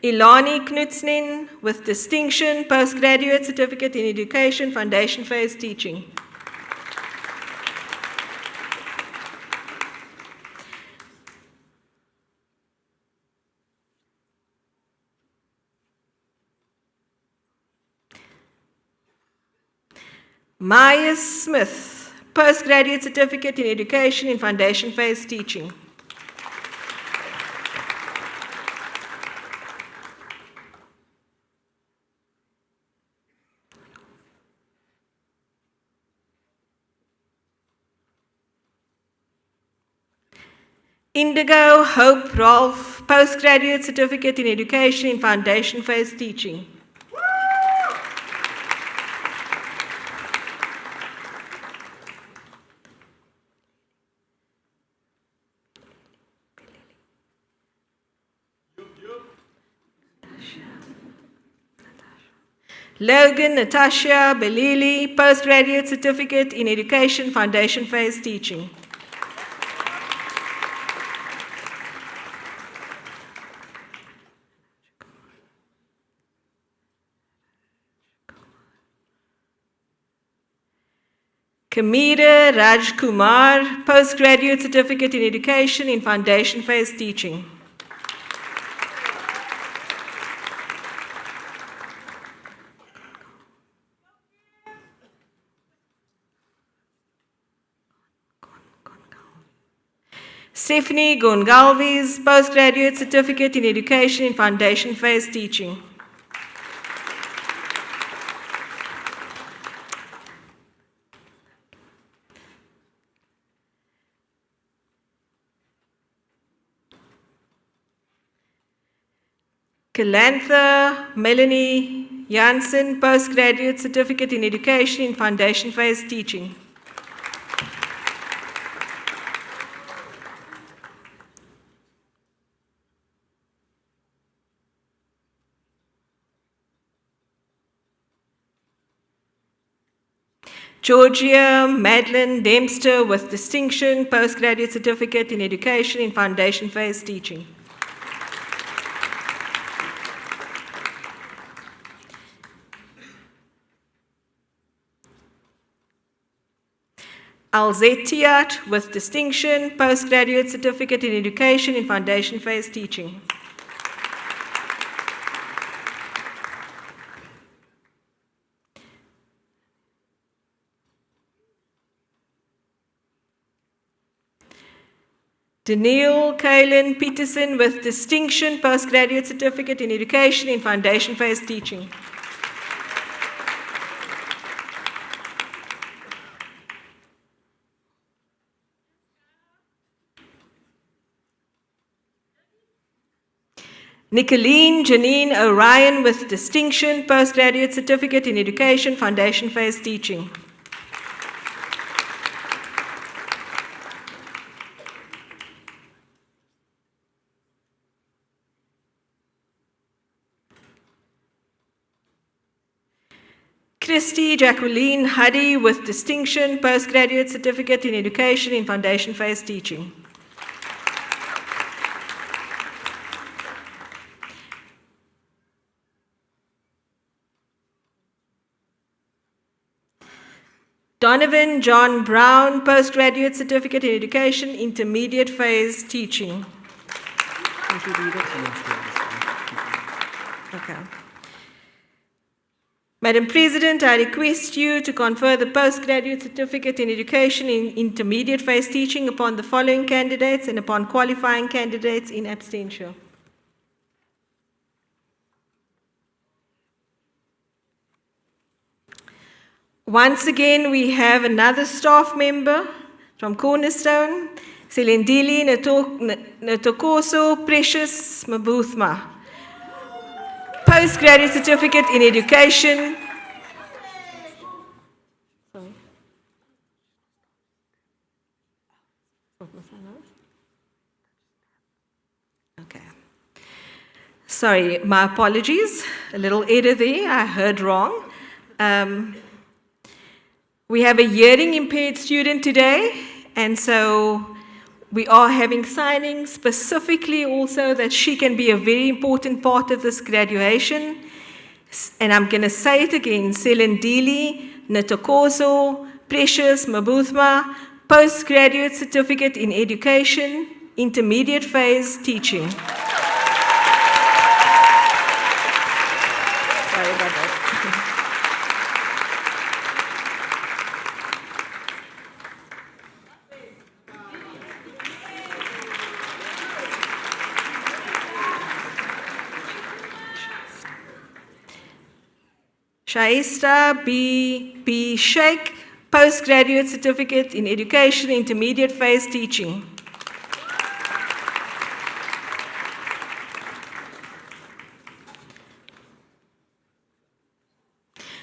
Ilani Knutsnin, with distinction, Postgraduate Certificate in Education, Foundation Phase Teaching. Maya Smith, Postgraduate Certificate in Education in Foundation Phase Teaching. Indigo Hope Rolf, Postgraduate Certificate in Education in Foundation Phase Teaching. Logan Natasha Belili, Postgraduate Certificate in Education Foundation Phase Teaching. Kamira Rajkumar, Postgraduate Certificate in Education in Foundation Phase Teaching. Stephanie Gongalves, Postgraduate Certificate in Education in Foundation Phase Teaching. Kalantha Melanie Janssen, Postgraduate Certificate in Education in Foundation Phase Teaching. Georgia Madeline Dempster with distinction, Postgraduate Certificate in Education in Foundation Phase Teaching. Alzetiat with distinction, Postgraduate Certificate in Education in Foundation Phase Teaching. Daniel Kaylin Peterson with distinction, Postgraduate Certificate in Education in Foundation Phase Teaching. Nicolene Janine Orion with distinction, Postgraduate Certificate in Education, Foundation Phase Teaching. Christy Jacqueline Huddy with distinction, Postgraduate Certificate in Education in Foundation Phase Teaching. Donovan John Brown, Postgraduate Certificate in Education, Intermediate Phase Teaching. Okay. Madam President, I request you to confer the Postgraduate Certificate in Education in Intermediate Phase Teaching upon the following candidates and upon qualifying candidates in absentia. Once again, we have another staff member from Cornerstone, Selendili Natokoso Precious Mabuthma. Postgraduate Certificate in Education. Okay. Sorry, my apologies. A little error there, I heard wrong. We have a hearing impaired student today, and so we are having signings specifically also that she can be a very important part of this graduation. And I'm going to say it again, Selendili Natokoso Precious Mabuthma, Postgraduate Certificate in Education, Intermediate Phase Teaching. Sorry about that. Shaista B. Sheikh, Postgraduate Certificate in Education, Intermediate Phase Teaching.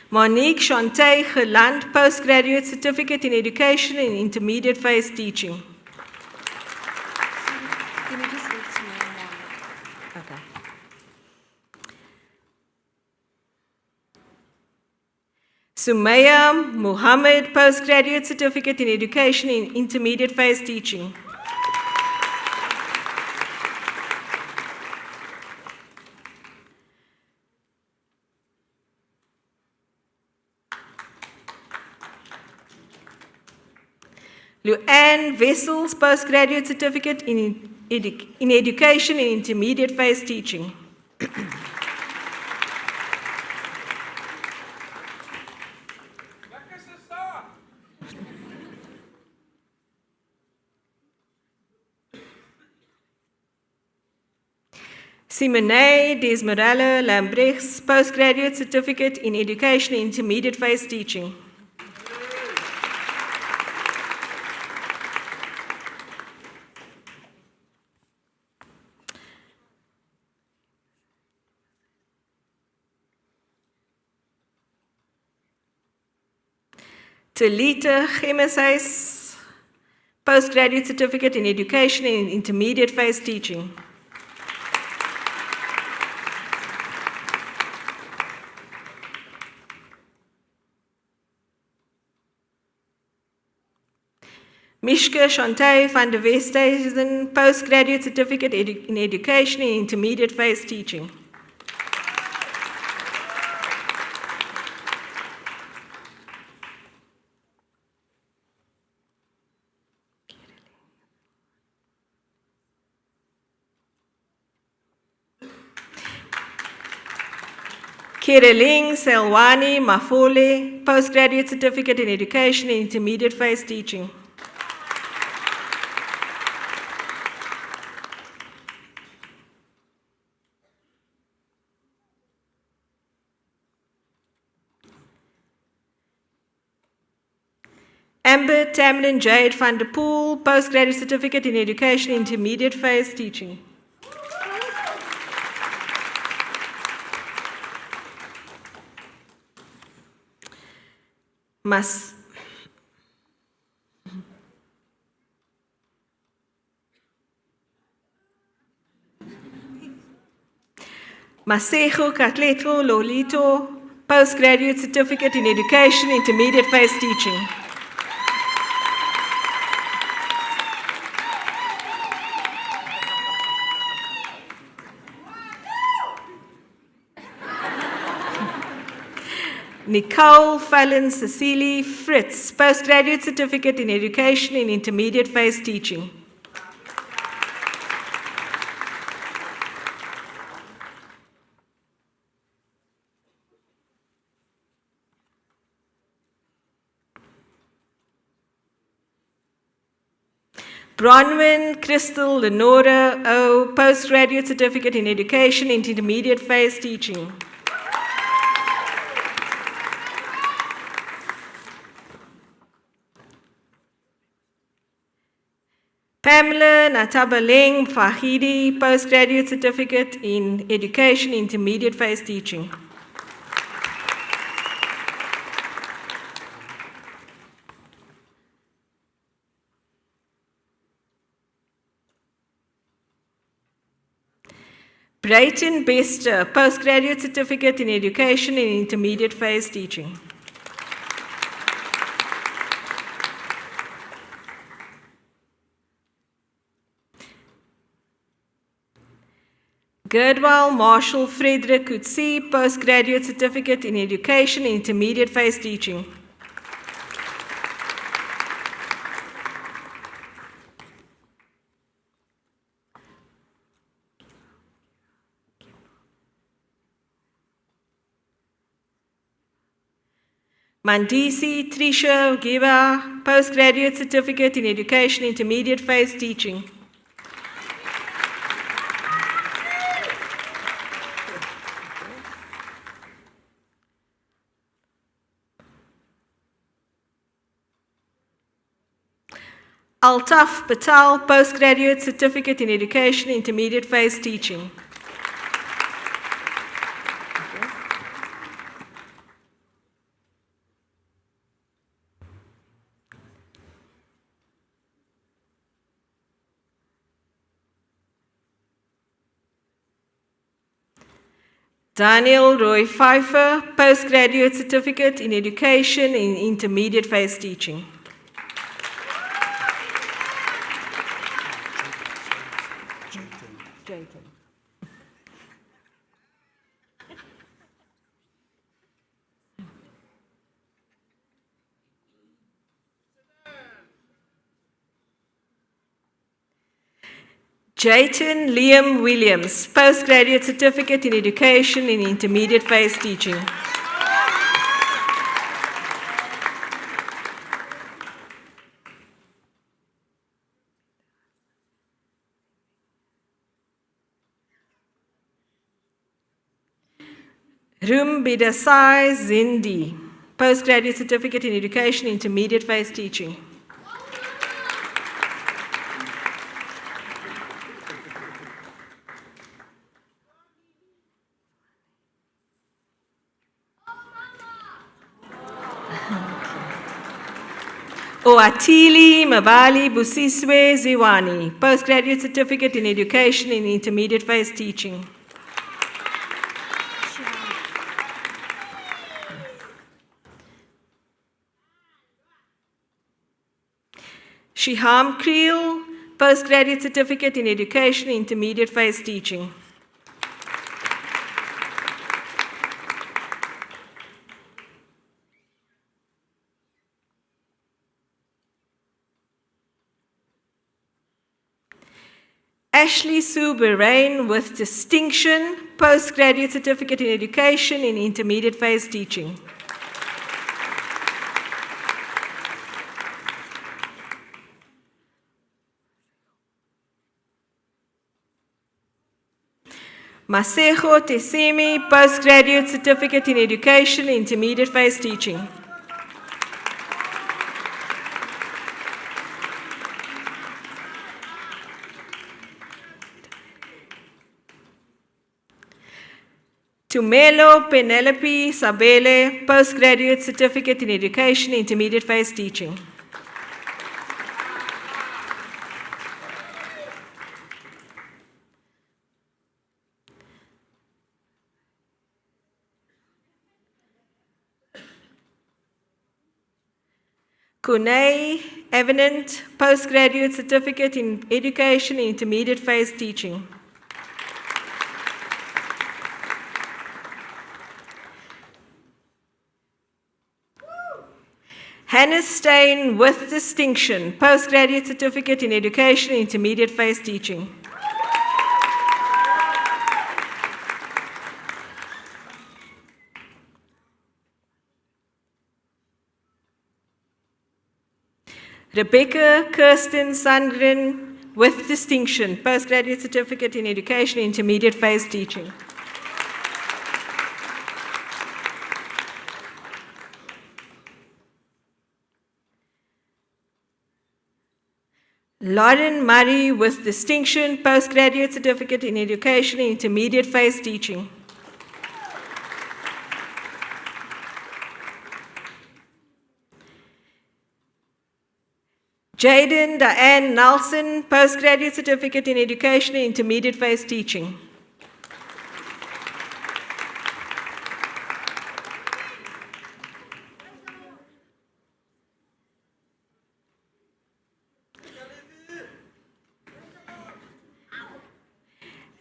Monique Chantay Geland, Postgraduate Certificate in Education in Intermediate Phase Teaching. Okay. Sumaya Muhammad, Postgraduate Certificate in Education in Intermediate Phase Teaching. Luanne Wessels, Postgraduate Certificate in Education in Intermediate Phase Teaching. Simone Desmerallo Lambrechts, Postgraduate Certificate in Education in Intermediate Phase Teaching. Talita Gemeshuis, Postgraduate Certificate in Education in Intermediate Phase Teaching. Mishka Chantay van der Westhuizen, Postgraduate Certificate in Education in Intermediate Phase Teaching. Kireling Selwani Mafole, Postgraduate Certificate in Education in Intermediate Phase Teaching. Amber Tamlin Jade van der Poel, Postgraduate Certificate in Education in Intermediate Phase Teaching. Masejo Catleto Lolito, Postgraduate Certificate in Education, Intermediate Phase Teaching. Nicole Fallon Cecily Fritz, Postgraduate Certificate in Education in Intermediate Phase Teaching. Bronwyn Crystal Lenora O, Postgraduate Certificate in Education in Intermediate Phase Teaching. Pamela Natabaleng Fahidi, Postgraduate Certificate in Education, Intermediate Phase Teaching. Brayton Bester, Postgraduate Certificate in Education in Intermediate Phase Teaching. Girdwell Marshall Frederick Coetzee, Postgraduate Certificate in Education in Intermediate Phase Teaching. Mandisi Trisha Giba, Postgraduate Certificate in Education Intermediate Phase Teaching. Altaf Patel, Postgraduate Certificate in Education, Intermediate Phase Teaching. Daniel Roy Pfeiffer, Postgraduate Certificate in Education in Intermediate Phase Teaching. Jayton Liam Williams, Postgraduate Certificate in Education in Intermediate Phase Teaching. Rumbidasai Zindi, Postgraduate Certificate in Education, Intermediate Phase Teaching. Oatili Mabali Busiswe Ziwani, Postgraduate Certificate in Education in Intermediate Phase Teaching. Shiham Creel, Postgraduate Certificate in Education, Intermediate Phase Teaching. Ashley Sue Berain with distinction, Postgraduate Certificate in Education in Intermediate Phase Teaching. Masejo Tesemi, Postgraduate Certificate in Education, Intermediate Phase Teaching. Tumelo Penelope Sabele, Postgraduate Certificate in Education, Intermediate Phase Teaching. Kunai Eminent, Postgraduate Certificate in Education, Intermediate Phase Teaching. Hannah Stein with distinction, Postgraduate Certificate in Education, Intermediate Phase Teaching. Rebecca Kirsten Sandgren with distinction, Postgraduate Certificate in Education, Intermediate Phase Teaching. Lauren Murray with distinction, Postgraduate Certificate in Education, Intermediate Phase Teaching. Jaden Diane Nelson, Postgraduate Certificate in Education, Intermediate Phase Teaching.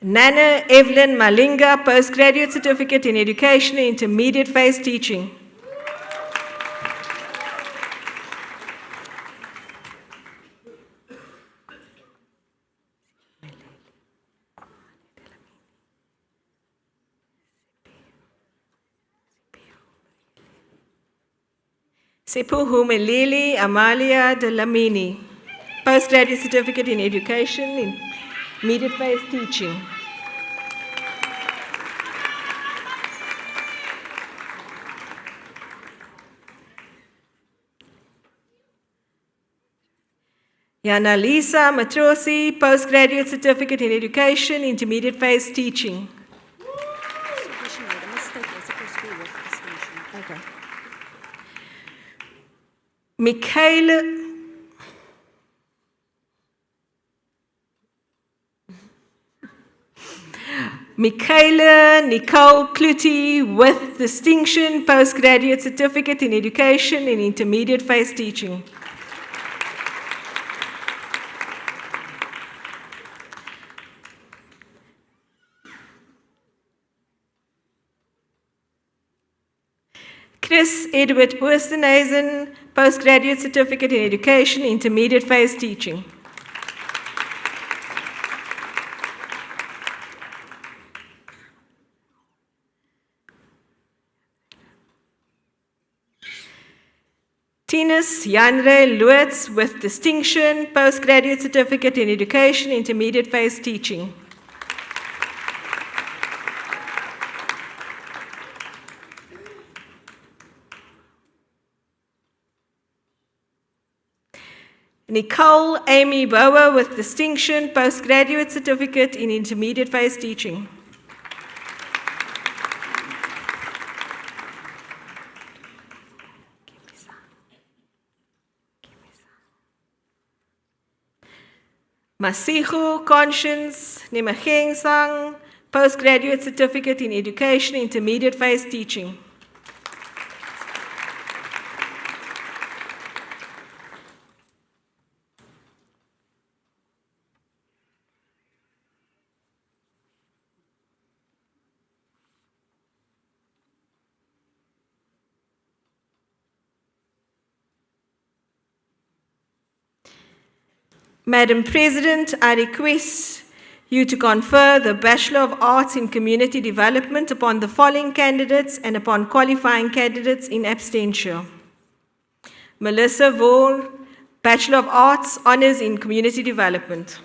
Nana Evelyn Malinga, Postgraduate Certificate in Education, Intermediate Phase Teaching. Sepuhumelili Amalia de Lamini, Postgraduate Certificate in Education, Intermediate Phase Teaching. Yana Lisa Matrosi, Postgraduate Certificate in Education, Intermediate Phase Teaching. Okay. Michaela Nicole Clutie with distinction, postgraduate certificate in education in intermediate phase teaching. Chris Edward Oosterhuizen, postgraduate certificate in education, intermediate phase teaching. Tinus Janre Lutz with distinction, postgraduate certificate in education, intermediate phase teaching. Nicole Amy Bower with distinction, postgraduate certificate in intermediate phase teaching. Masihu Conscience Nemageng, postgraduate certificate in education, intermediate phase teaching. Madam President, I request you to confer the Bachelor of Arts in Community Development upon the following candidates and upon qualifying candidates in absentia. Melissa Vaughan, Bachelor of Arts, Honours in Community Development.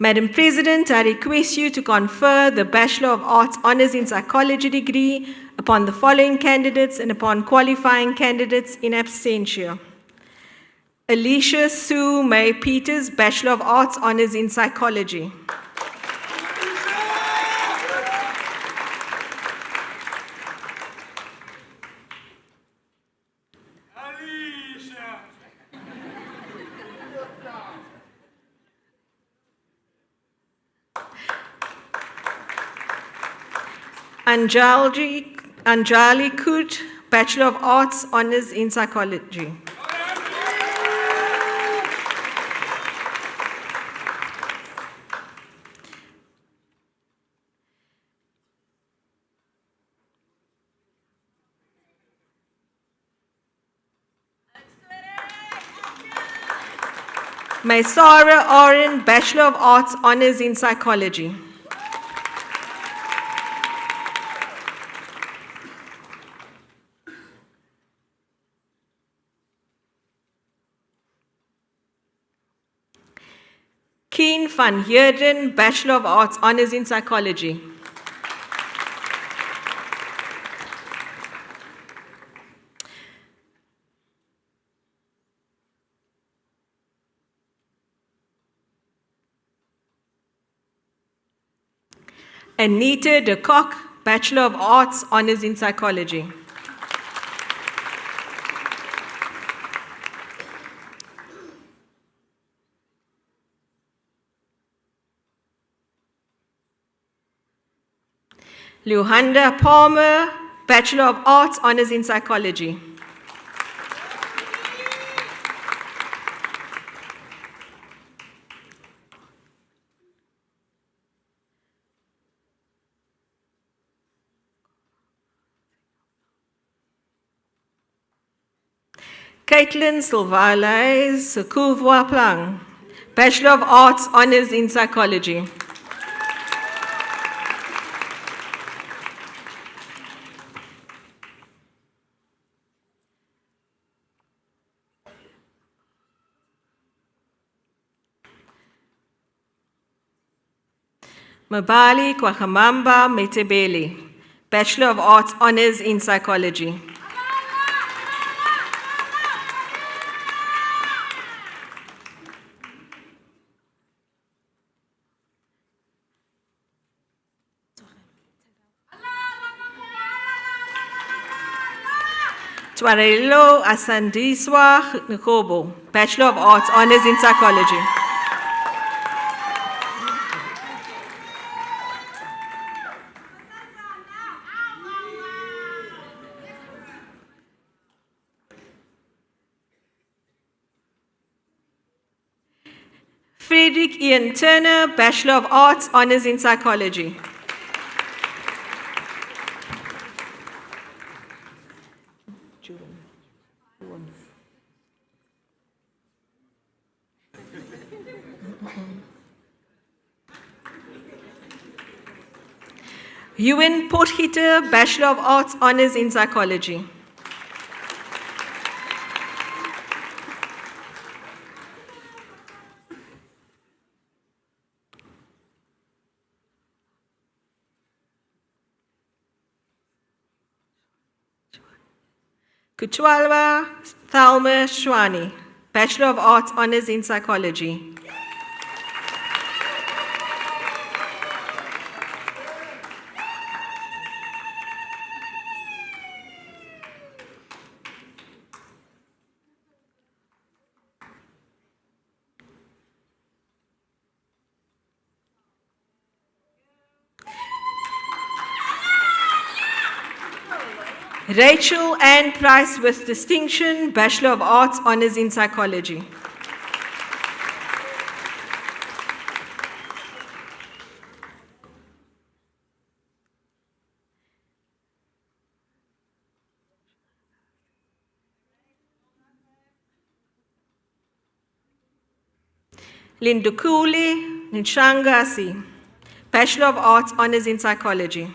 Madam President, I request you to confer the Bachelor of Arts Honours in Psychology degree upon the following candidates and upon qualifying candidates in absentia. Alicia Sue May Peters, Bachelor of Arts Honours in Psychology. Anjali Kut, Bachelor of Arts, Honours in Psychology. Maisara Oren, Bachelor of Arts, Honours in Psychology. Keen van Heerden, Bachelor of Arts, Honours in Psychology. Anita de Kock, Bachelor of Arts, Honours in Psychology. Luhanda Palmer, Bachelor of Arts, Honours in Psychology. Caitlin Silvale Sekuvwa Plang, Bachelor of Arts, Honours in Psychology. Mabali Kwakamamba Metebele, Bachelor of Arts, Honours in Psychology. Twarelo Asandiswa Nkobo, Bachelor of Arts, Honours in Psychology. Frederick Ian Turner, Bachelor of Arts, Honours in Psychology. Ewan Potgieter, Bachelor of Arts, Honours in Psychology. Kuchwalwa Thalma Shwani, Bachelor of Arts, Honours in Psychology. Rachel Ann Price with distinction, Bachelor of Arts, Honours in Psychology. Lindukuli Nshangasi, Bachelor of Arts, Honours in Psychology.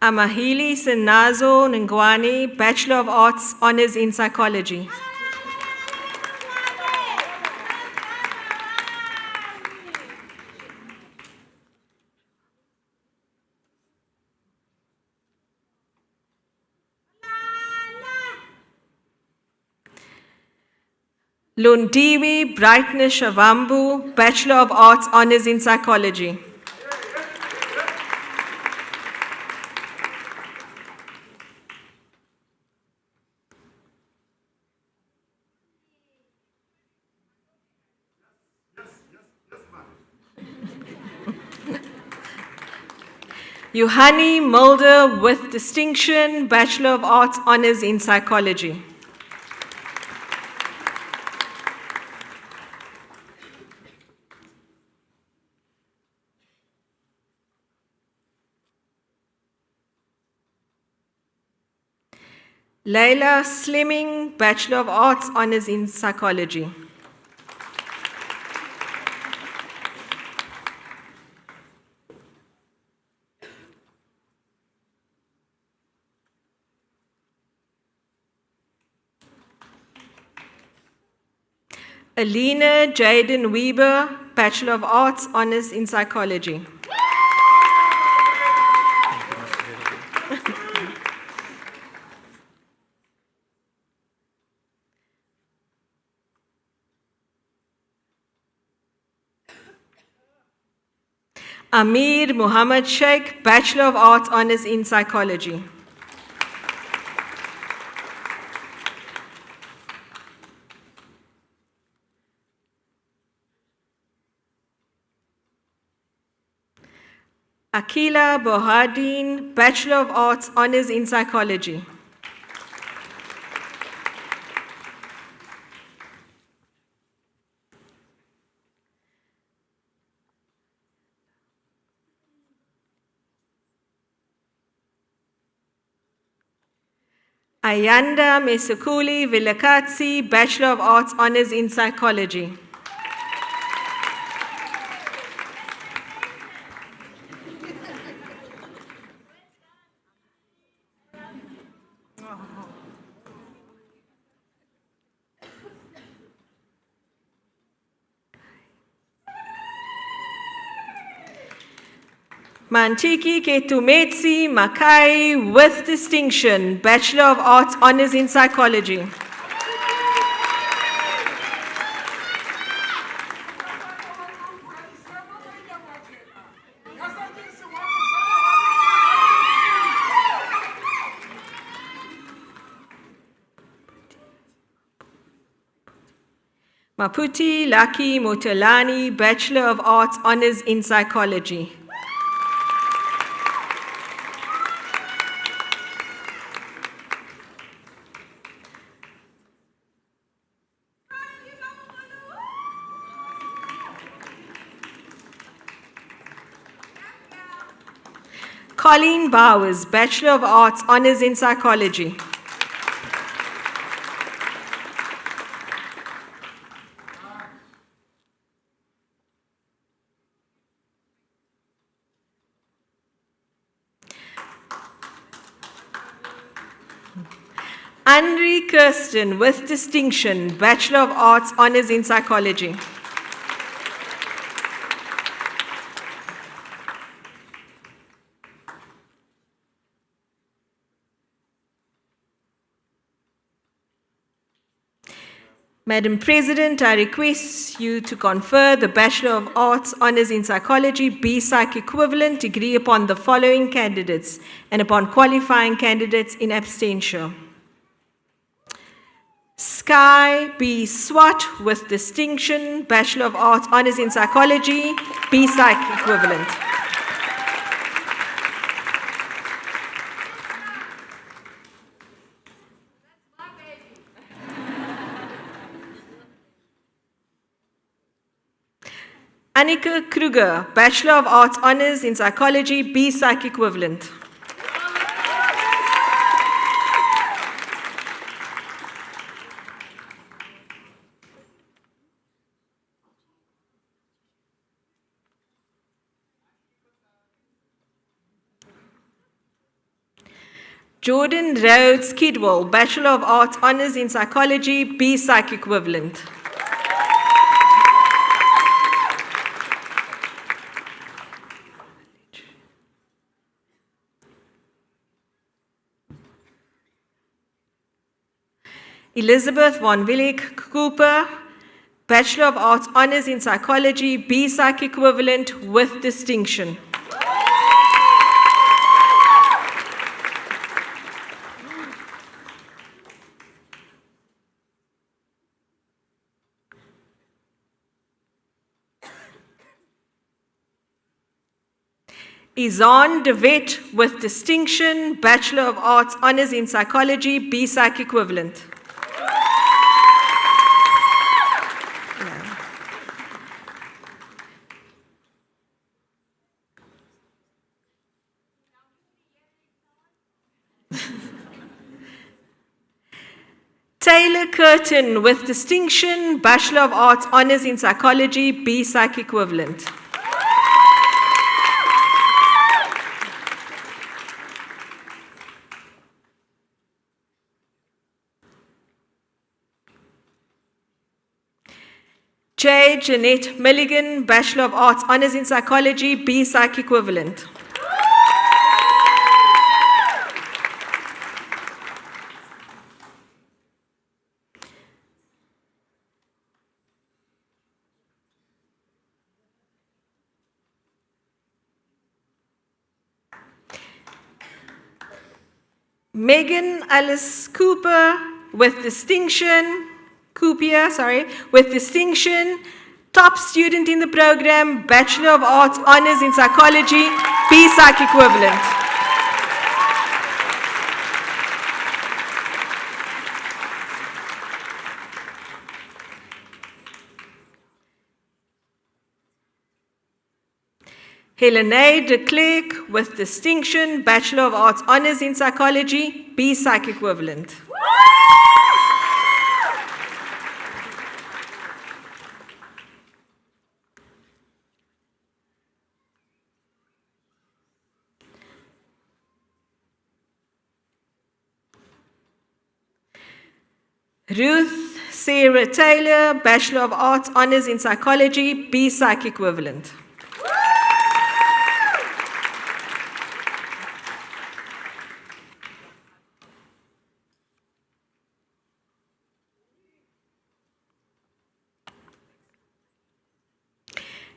Amahili Sinazo Ngwani, Bachelor of Arts, Honours in Psychology. Lundiwi Brightness Shavambu, Bachelor of Arts, Honours in Psychology. Yohani Mulder with distinction, Bachelor of Arts, Honours in Psychology. Leila Slimming, Bachelor of Arts, Honours in Psychology. Alina Jaden Weber, Bachelor of Arts, Honours in Psychology. Amir Muhammad Sheikh, Bachelor of Arts, Honours in Psychology. Akila Bohardin, Bachelor of Arts, Honours in Psychology. Ayanda Mesukuli Vilakatsi, Bachelor of Arts, Honours in Psychology. Mantiki Ketumetsi Makai with distinction, Bachelor of Arts, Honours in Psychology. Maputi Laki Motelani, Bachelor of Arts, Honours in Psychology. Colleen Bowers, Bachelor of Arts, Honours in Psychology. Anri Kirsten, with distinction, Bachelor of Arts, Honours in Psychology. Madam President, I request you to confer the Bachelor of Arts, Honours in Psychology, B-Psych equivalent degree upon the following candidates and upon qualifying candidates in absentia. Sky B. Swat with distinction, Bachelor of Arts, Honours in Psychology, B-Psych equivalent. Annika Kruger, Bachelor of Arts, Honours in Psychology, B-Psych equivalent. Jordan Rhodes Kidwell, Bachelor of Arts, Honours in Psychology, B-Psych equivalent. Elizabeth von Willig Cooper, Bachelor of Arts, Honours in Psychology, B-Psych equivalent with distinction. Izan de Wet with distinction, Bachelor of Arts, Honours in Psychology, B-Psych equivalent. Taylor Curtin with distinction, Bachelor of Arts, Honours in Psychology, B-Psych equivalent. J. Jeanette Milligan, Bachelor of Arts, Honours in Psychology, B-Psych equivalent. Megan Alice Cooper with distinction, with distinction, top student in the program, Bachelor of Arts, Honours in Psychology, B-Psych equivalent. Helene de Klerk with distinction, Bachelor of Arts, Honours in Psychology, B-Psych equivalent. Ruth Sarah Taylor, Bachelor of Arts, Honours in Psychology, B-Psych equivalent.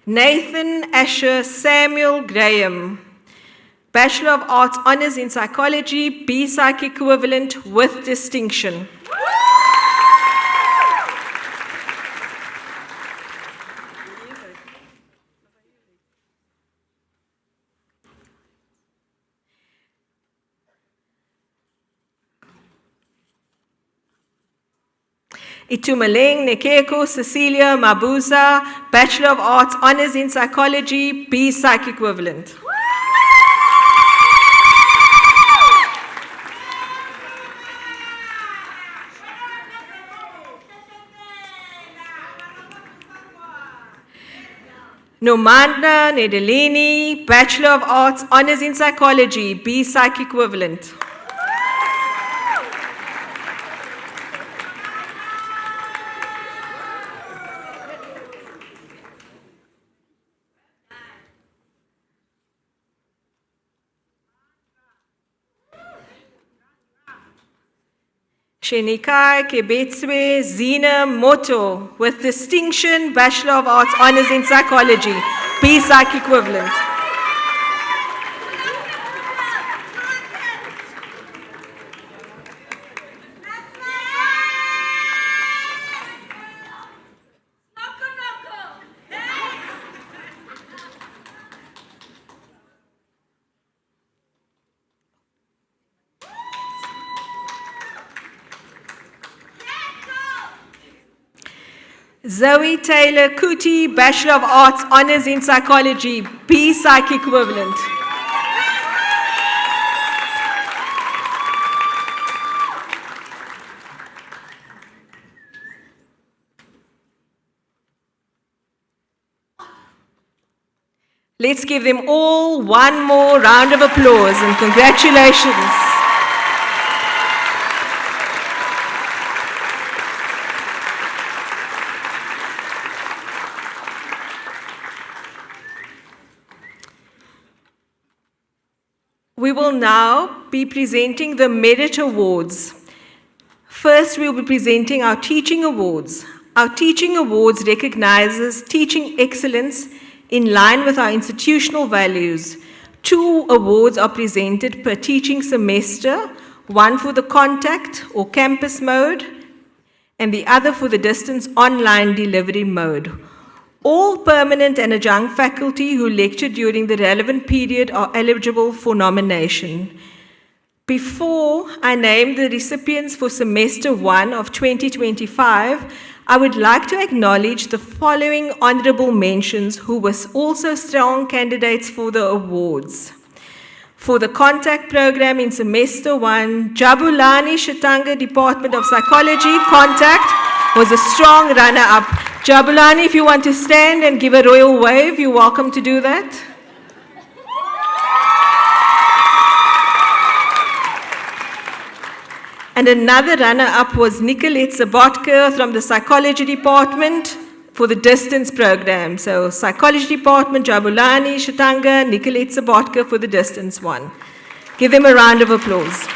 Nathan Asher Samuel Graham, Bachelor of Arts Honours in Psychology, B Psych equivalent with distinction. Itumeleng Nekeko Cecilia Mabuza, Bachelor of Arts Honours in Psychology, B Psych equivalent. Nomanda Nedelini, Bachelor of Arts Honours in Psychology, B Psych equivalent. Shenikai Kebetswe Zina Moto, with distinction, Bachelor of Arts Honours in Psychology, B Psych equivalent. Zoe Taylor Kuti, Bachelor of Arts Honours in Psychology, B Psych equivalent. Let's give them all one more round of applause and congratulations. We will now be presenting the Merit Awards. First, we will be presenting our Teaching Awards. Our Teaching Awards recognizes teaching excellence in line with our institutional values. 2 awards are presented per teaching semester, one for the contact or campus mode, and the other for the distance online delivery mode. All permanent and adjunct faculty who lecture during the relevant period are eligible for nomination. Before I name the recipients for semester 1 of 2025, I would like to acknowledge the following honorable mentions who were also strong candidates for the awards. For the contact program in semester 1, Jabulani Shatanga, Department of Psychology, contact, was a strong runner-up. Jabulani, if you want to stand and give a royal wave, you're welcome to do that. And another runner-up was Nicolette Sabotka from the Psychology Department for the distance program. So Psychology Department, Jabulani, Shatanga, Nicolette Sabotka for the distance one. Give them a round of applause.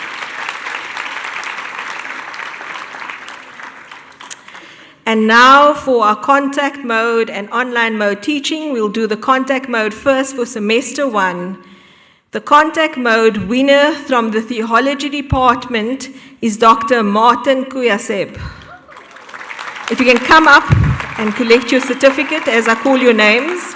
And now for our contact mode and online mode teaching, we'll do the contact mode first for semester 1. The contact mode winner from the Theology Department is Dr. Martin Kuyaseb. If you can come up and collect your certificate as I call your names.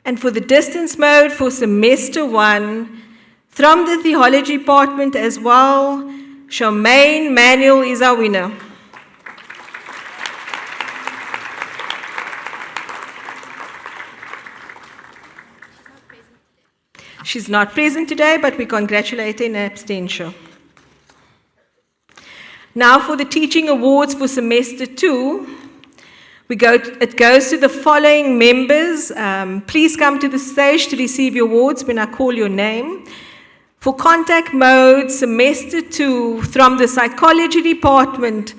And for the distance mode for semester 1, from the Theology Department as well, Charmaine Manuel is our winner. She's not present today, but we congratulate her in absentia. Now for the Teaching Awards for semester 2, It goes to the following members. Please come to the stage to receive your awards when I call your name. For contact mode, semester 2, from the psychology department,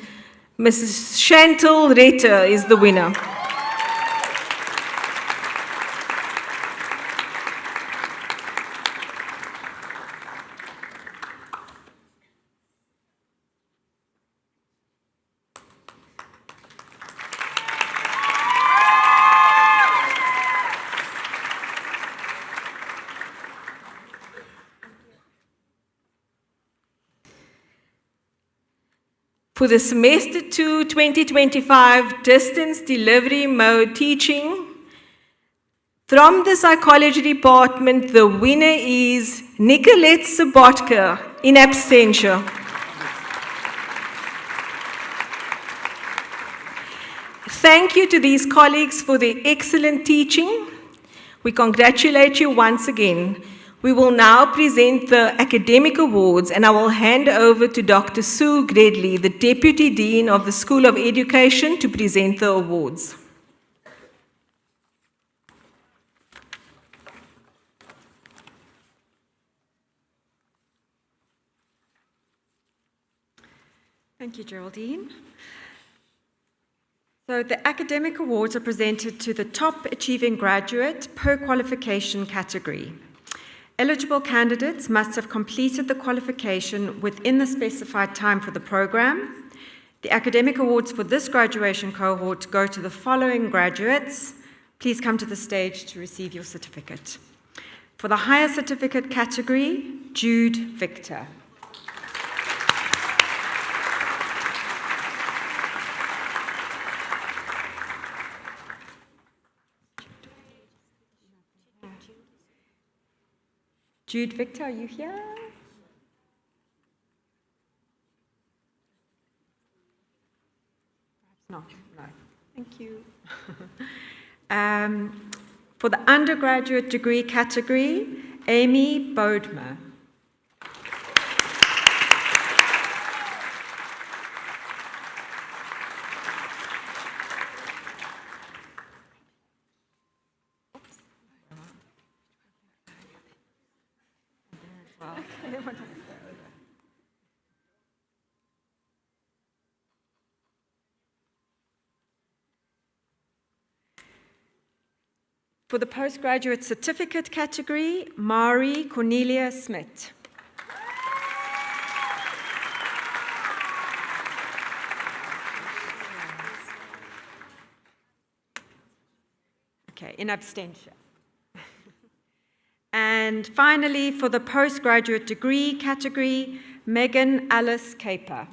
Mrs. Chantal Retter is the winner. For the semester 2, 2025 distance delivery mode teaching, from the psychology department, the winner is Nicolette Sabotka, in absentia. Thank you to these colleagues for their excellent teaching. We congratulate you once again. We will now present the academic awards, and I will hand over to Dr. Sue Gredley, the Deputy Dean of the School of Education, to present the awards. Thank you, Geraldine. So the academic awards are presented to the top achieving graduate per qualification category. Eligible candidates must have completed the qualification within the specified time for the program. The academic awards for this graduation cohort go to the following graduates. Please come to the stage to receive your certificate. For the higher certificate category, Jude Victor. Jude Victor, are you here? Perhaps not, no. Thank you. For the undergraduate degree category, Amy Bodmer. For the postgraduate certificate category, Mari Cornelia Smith. Okay, in abstention. And finally, for the postgraduate degree category, Megan Alice Caper.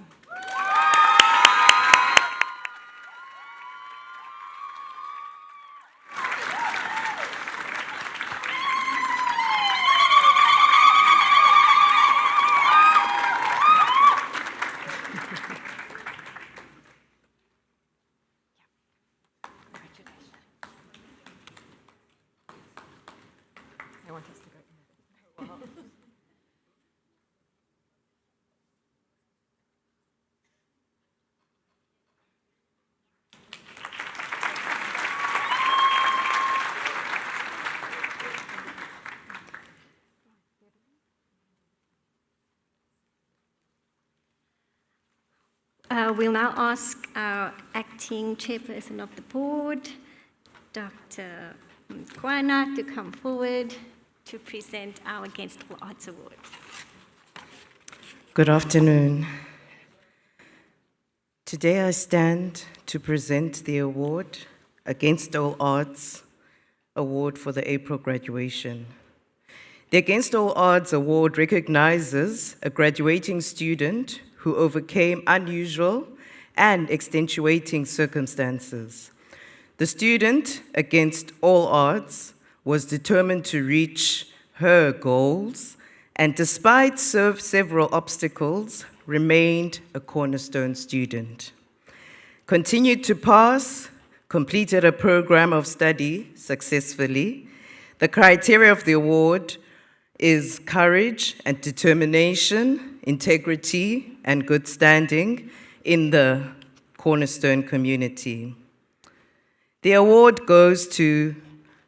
We'll now ask our acting chairperson of the board, Dr. Kwana, to come forward to present our Against All Odds Award. Good afternoon. Today I stand to present the award, Against All Odds Award for the April graduation. The Against All Odds Award recognizes a graduating student who overcame unusual and extenuating circumstances. The student, against all odds, was determined to reach her goals and despite several obstacles, remained a Cornerstone student. Continued to pass, completed a program of study successfully. The criteria of the award is courage and determination, integrity, and good standing in the Cornerstone community. The award goes to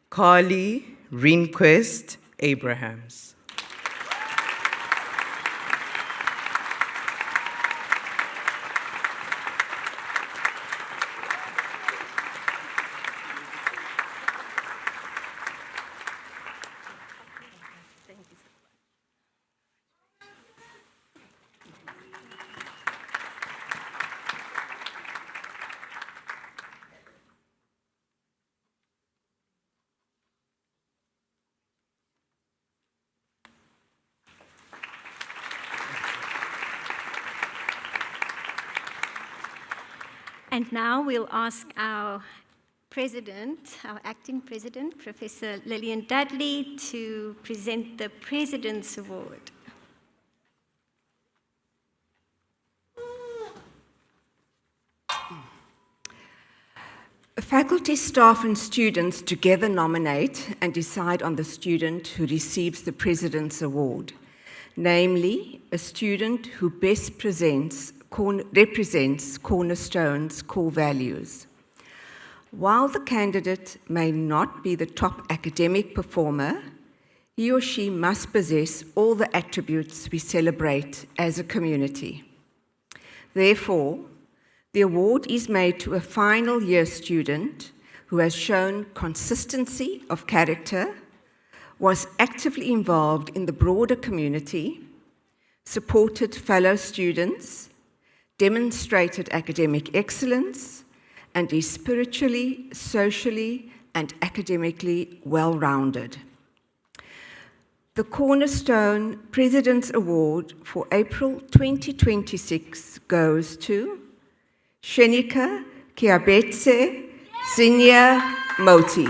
Carly Rehnquist Abrahams. And now we'll ask our president, our acting president, Professor Lillian Dudley, to present the President's Award. Faculty, staff, and students together nominate and decide on the student who receives the President's Award, namely a student who best represents Cornerstone's core values. While the candidate may not be the top academic performer, he or she must possess all the attributes we celebrate as a community. Therefore, the award is made to a final year student who has shown consistency of character, was actively involved in the broader community, supported fellow students, demonstrated academic excellence, and is spiritually, socially, and academically well-rounded. The Cornerstone President's Award for April 2026 goes to Shenika Kiabetse Zinia Moti.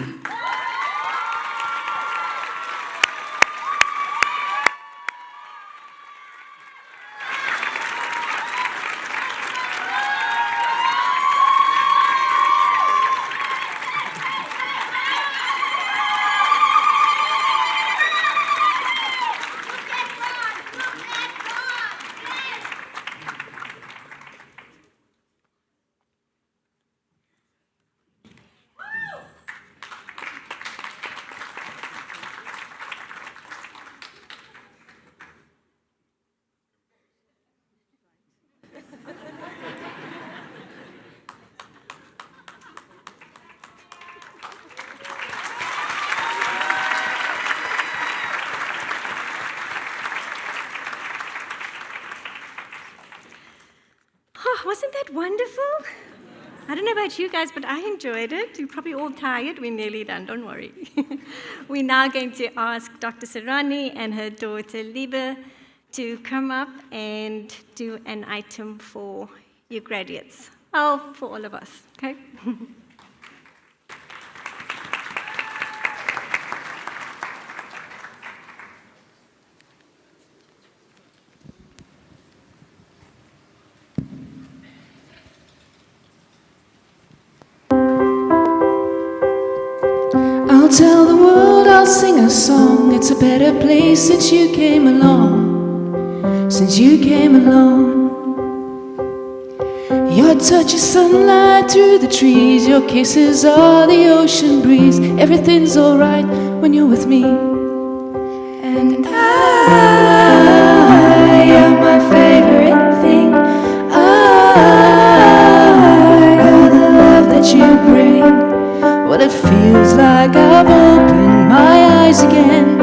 Wasn't that wonderful? I don't know about you guys, but I enjoyed it. You're probably all tired. We're nearly done, don't worry. We're now going to ask Dr. Sarani and her daughter Liebe to come up and do an item for you graduates. Oh, for all of us, okay? I'll tell the world, I'll sing a song. It's a better place since you came along. Since you came along. Your touch is sunlight through the trees. Your kisses are the ocean breeze. Everything's alright when you're with me. And I am my favorite thing. You're the love that you bring. Well, it feels like I've opened my eyes again,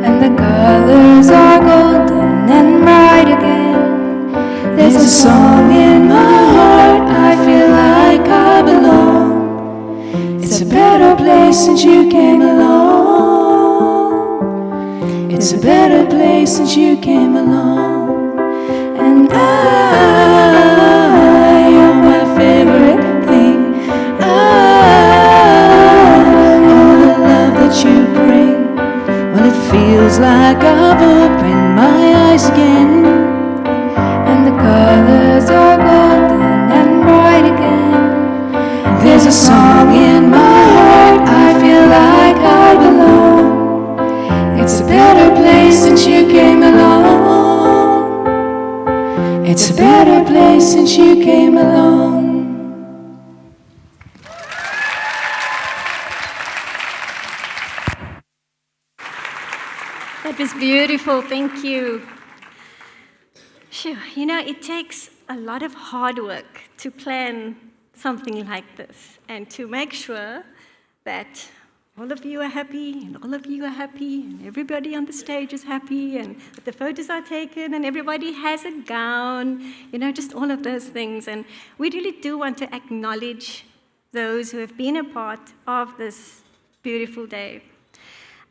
and the colors are golden and bright again. There's a song in my heart, I feel like I belong. It's a better place since you came along. It's a better place since you came along. And I am my favorite thing. You bring. Well, it feels like I've opened my eyes again, and the colors are golden and bright again. There's a song in my heart, I feel like I belong. It's a better place since you came along. It's a better place since you came along. That was beautiful. Thank you. Sure. You know, it takes a lot of hard work to plan something like this and to make sure that all of you are happy and all of you are happy and everybody on the stage is happy and that the photos are taken and everybody has a gown, you know, just all of those things. And we really do want to acknowledge those who have been a part of this beautiful day.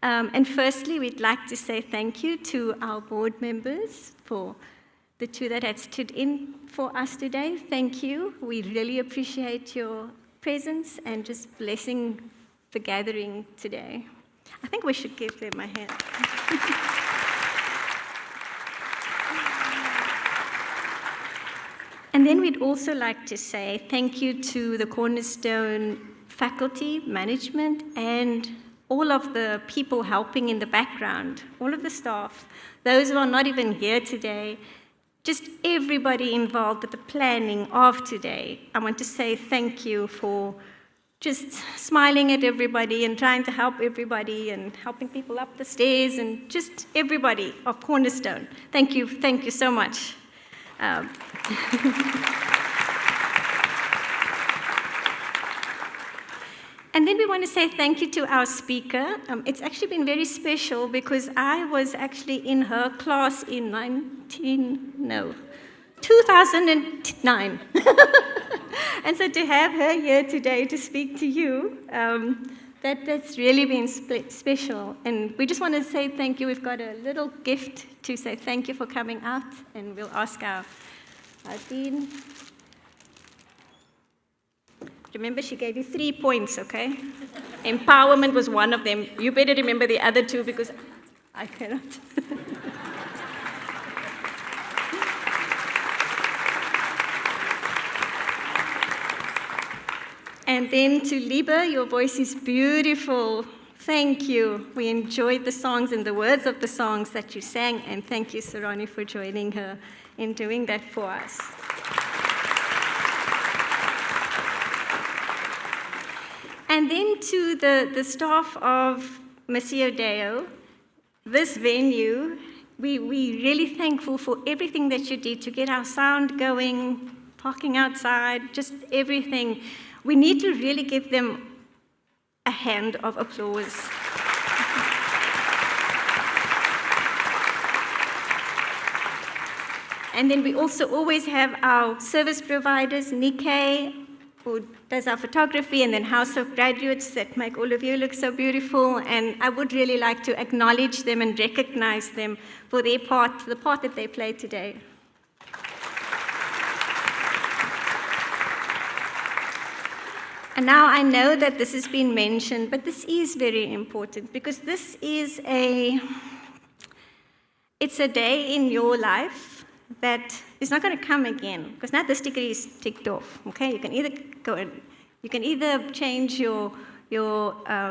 And firstly, we'd like to say thank you to our board members for the two that had stood in for us today. Thank you. We really appreciate your presence and just blessing the gathering today. I think we should give them a hand. And then we'd also like to say thank you to the Cornerstone faculty, management, and all of the people helping in the background, all of the staff, those who are not even here today, just everybody involved with the planning of today. I want to say thank you for just smiling at everybody and trying to help everybody and helping people up the stairs and just everybody of Cornerstone. Thank you so much. And then we want to say thank you to our speaker. It's actually been very special because I was actually in her class in 2009. And so to have her here today to speak to you, that's really been special. And we just want to say thank you. We've got a little gift to say thank you for coming out, and we'll ask our dean. Remember, she gave you 3 points, okay? Empowerment was one of them. You better remember the other two because I cannot. And then to Liebe, your voice is beautiful. Thank you. We enjoyed the songs and the words of the songs that you sang, and thank you, Sarani, for joining her in doing that for us. And then to the staff of Missio Deo, this venue, we're really thankful for everything that you did to get our sound going, parking outside, just everything. We need to really give them a hand of applause. And then we also always have our service providers, Nikkei, who does our photography, and then House of Graduates that make all of you look so beautiful. And I would really like to acknowledge them and recognize them for their part, the part that they played today. And now I know that this has been mentioned, but this is very important because this is it's a day in your life that is not going to come again, because now this degree is ticked off. Okay, you can either change your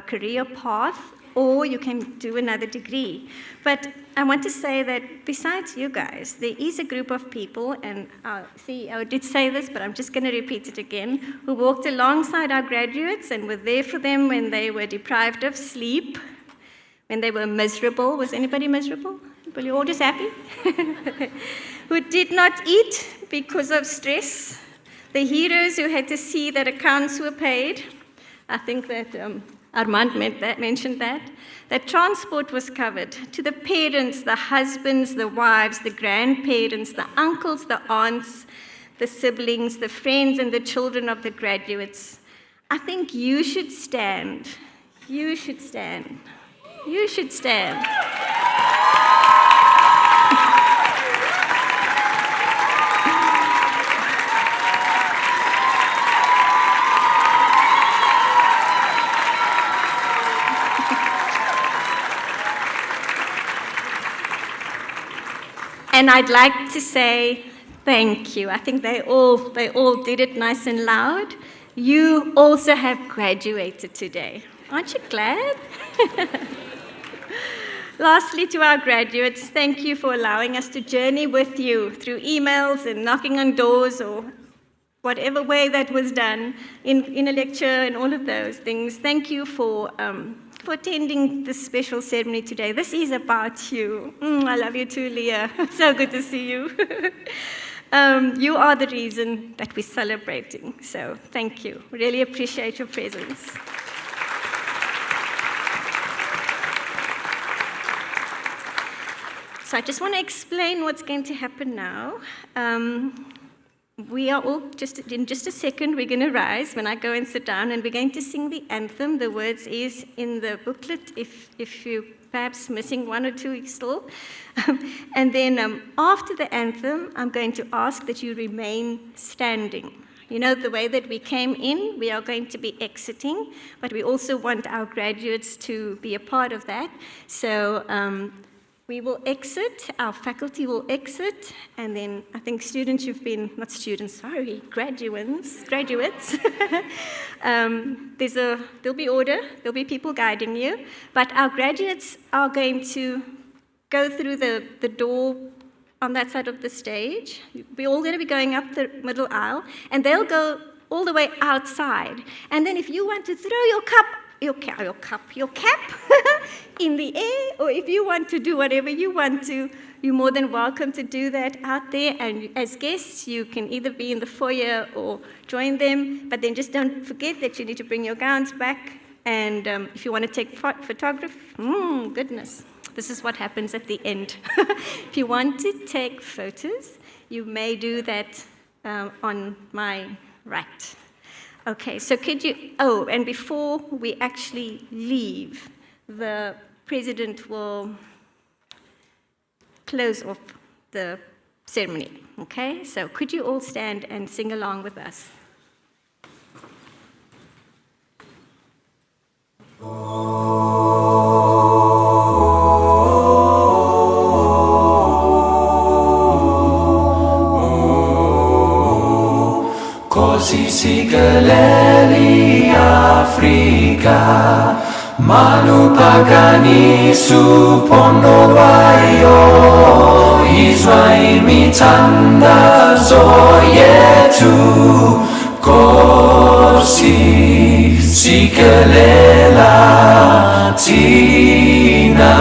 career path, or you can do another degree. But I want to say that besides you guys, there is a group of people, and our CEO did say this, but I'm just going to repeat it again, who walked alongside our graduates and were there for them when they were deprived of sleep, when they were miserable. Was anybody miserable? Were you all just happy? Who did not eat because of stress. The heroes who had to see that accounts were paid. I think that Armand mentioned that transport was covered. To the parents, the husbands, the wives, the grandparents, the uncles, the aunts, the siblings, the friends, and the children of the graduates. I think you should stand. You should stand. You should stand. And I'd like to say thank you. I think they all did it nice and loud. You also have graduated today. Aren't you glad? Lastly, to our graduates, thank you for allowing us to journey with you through emails and knocking on doors or whatever way that was done in a lecture and all of those things. Thank you for for attending this special ceremony today. This is about you. I love you too, Leah. So good to see you. You are the reason that we're celebrating. So thank you. Really appreciate your presence. So I just want to explain what's going to happen now. We are all, in just a second, we're going to rise when I go and sit down, and we're going to sing the anthem. The words is in the booklet, if you're perhaps missing one or two still. And then after the anthem, I'm going to ask that you remain standing. You know, the way that we came in, we are going to be exiting, but we also want our graduates to be a part of that. So we will exit, our faculty will exit, and then I think students, not students, sorry, graduates. There'll be order, there'll be people guiding you, but our graduates are going to go through the door on that side of the stage. We're all going to be going up the middle aisle, and they'll go all the way outside. And then if you want to throw your cap in the air, or if you want to do whatever you want to, you're more than welcome to do that out there. And as guests, you can either be in the foyer or join them, but then just don't forget that you need to bring your gowns back. And if you want to take photography, goodness, this is what happens at the end. If you want to take photos, you may do that on my right. Okay, so could you, and before we actually leave, the president will close off the ceremony, okay? So could you all stand and sing along with us? Così si geleli Africa, manu pagani su pondo wayo, Israel mitanda zoyetu, così si gelela tina,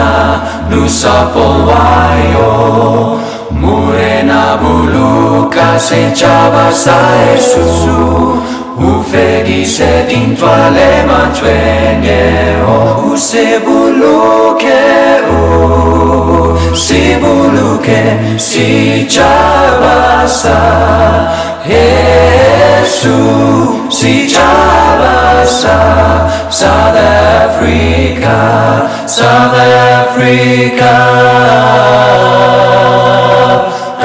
nusa polwayo, Murena buluka se chabasa Yesu, ufegi se dintwa le matwenye o se buluke si chabasa Yesu si chabasa. South Africa.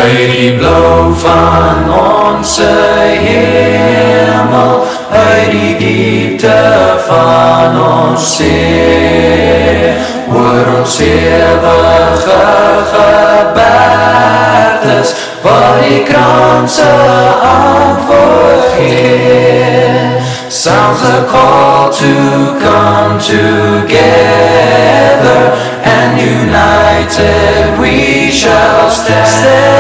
Uit blauw van onze hemel, uit die diepte van ons ziel, oor ons eeuwige gebergtes, waar die kranse antwoord gee. Sounds a call to come together, and united we shall stand.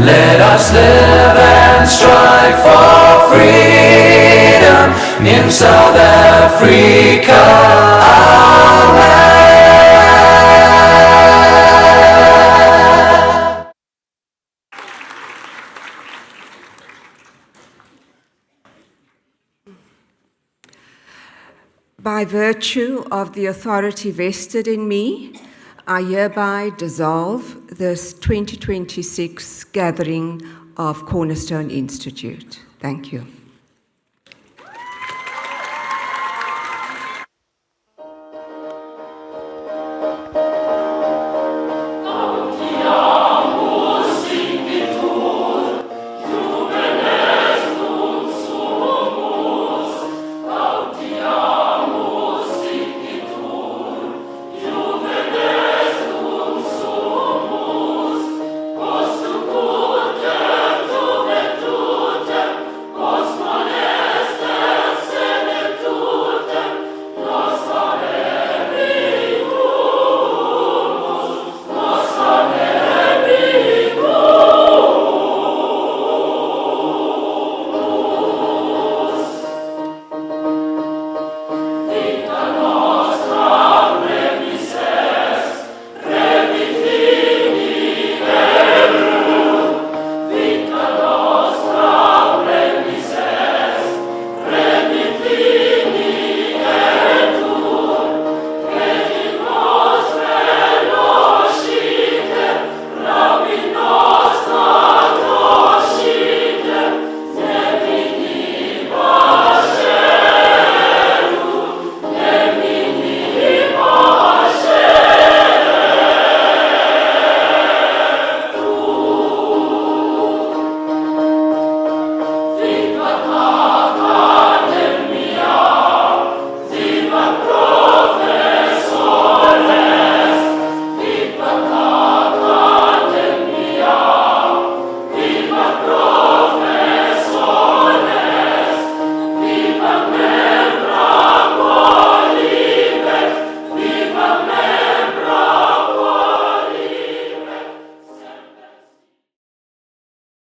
Let us live and strive for freedom in South Africa, our land. By virtue of the authority vested in me, I hereby dissolve this 2026 gathering of Cornerstone Institute. Thank you.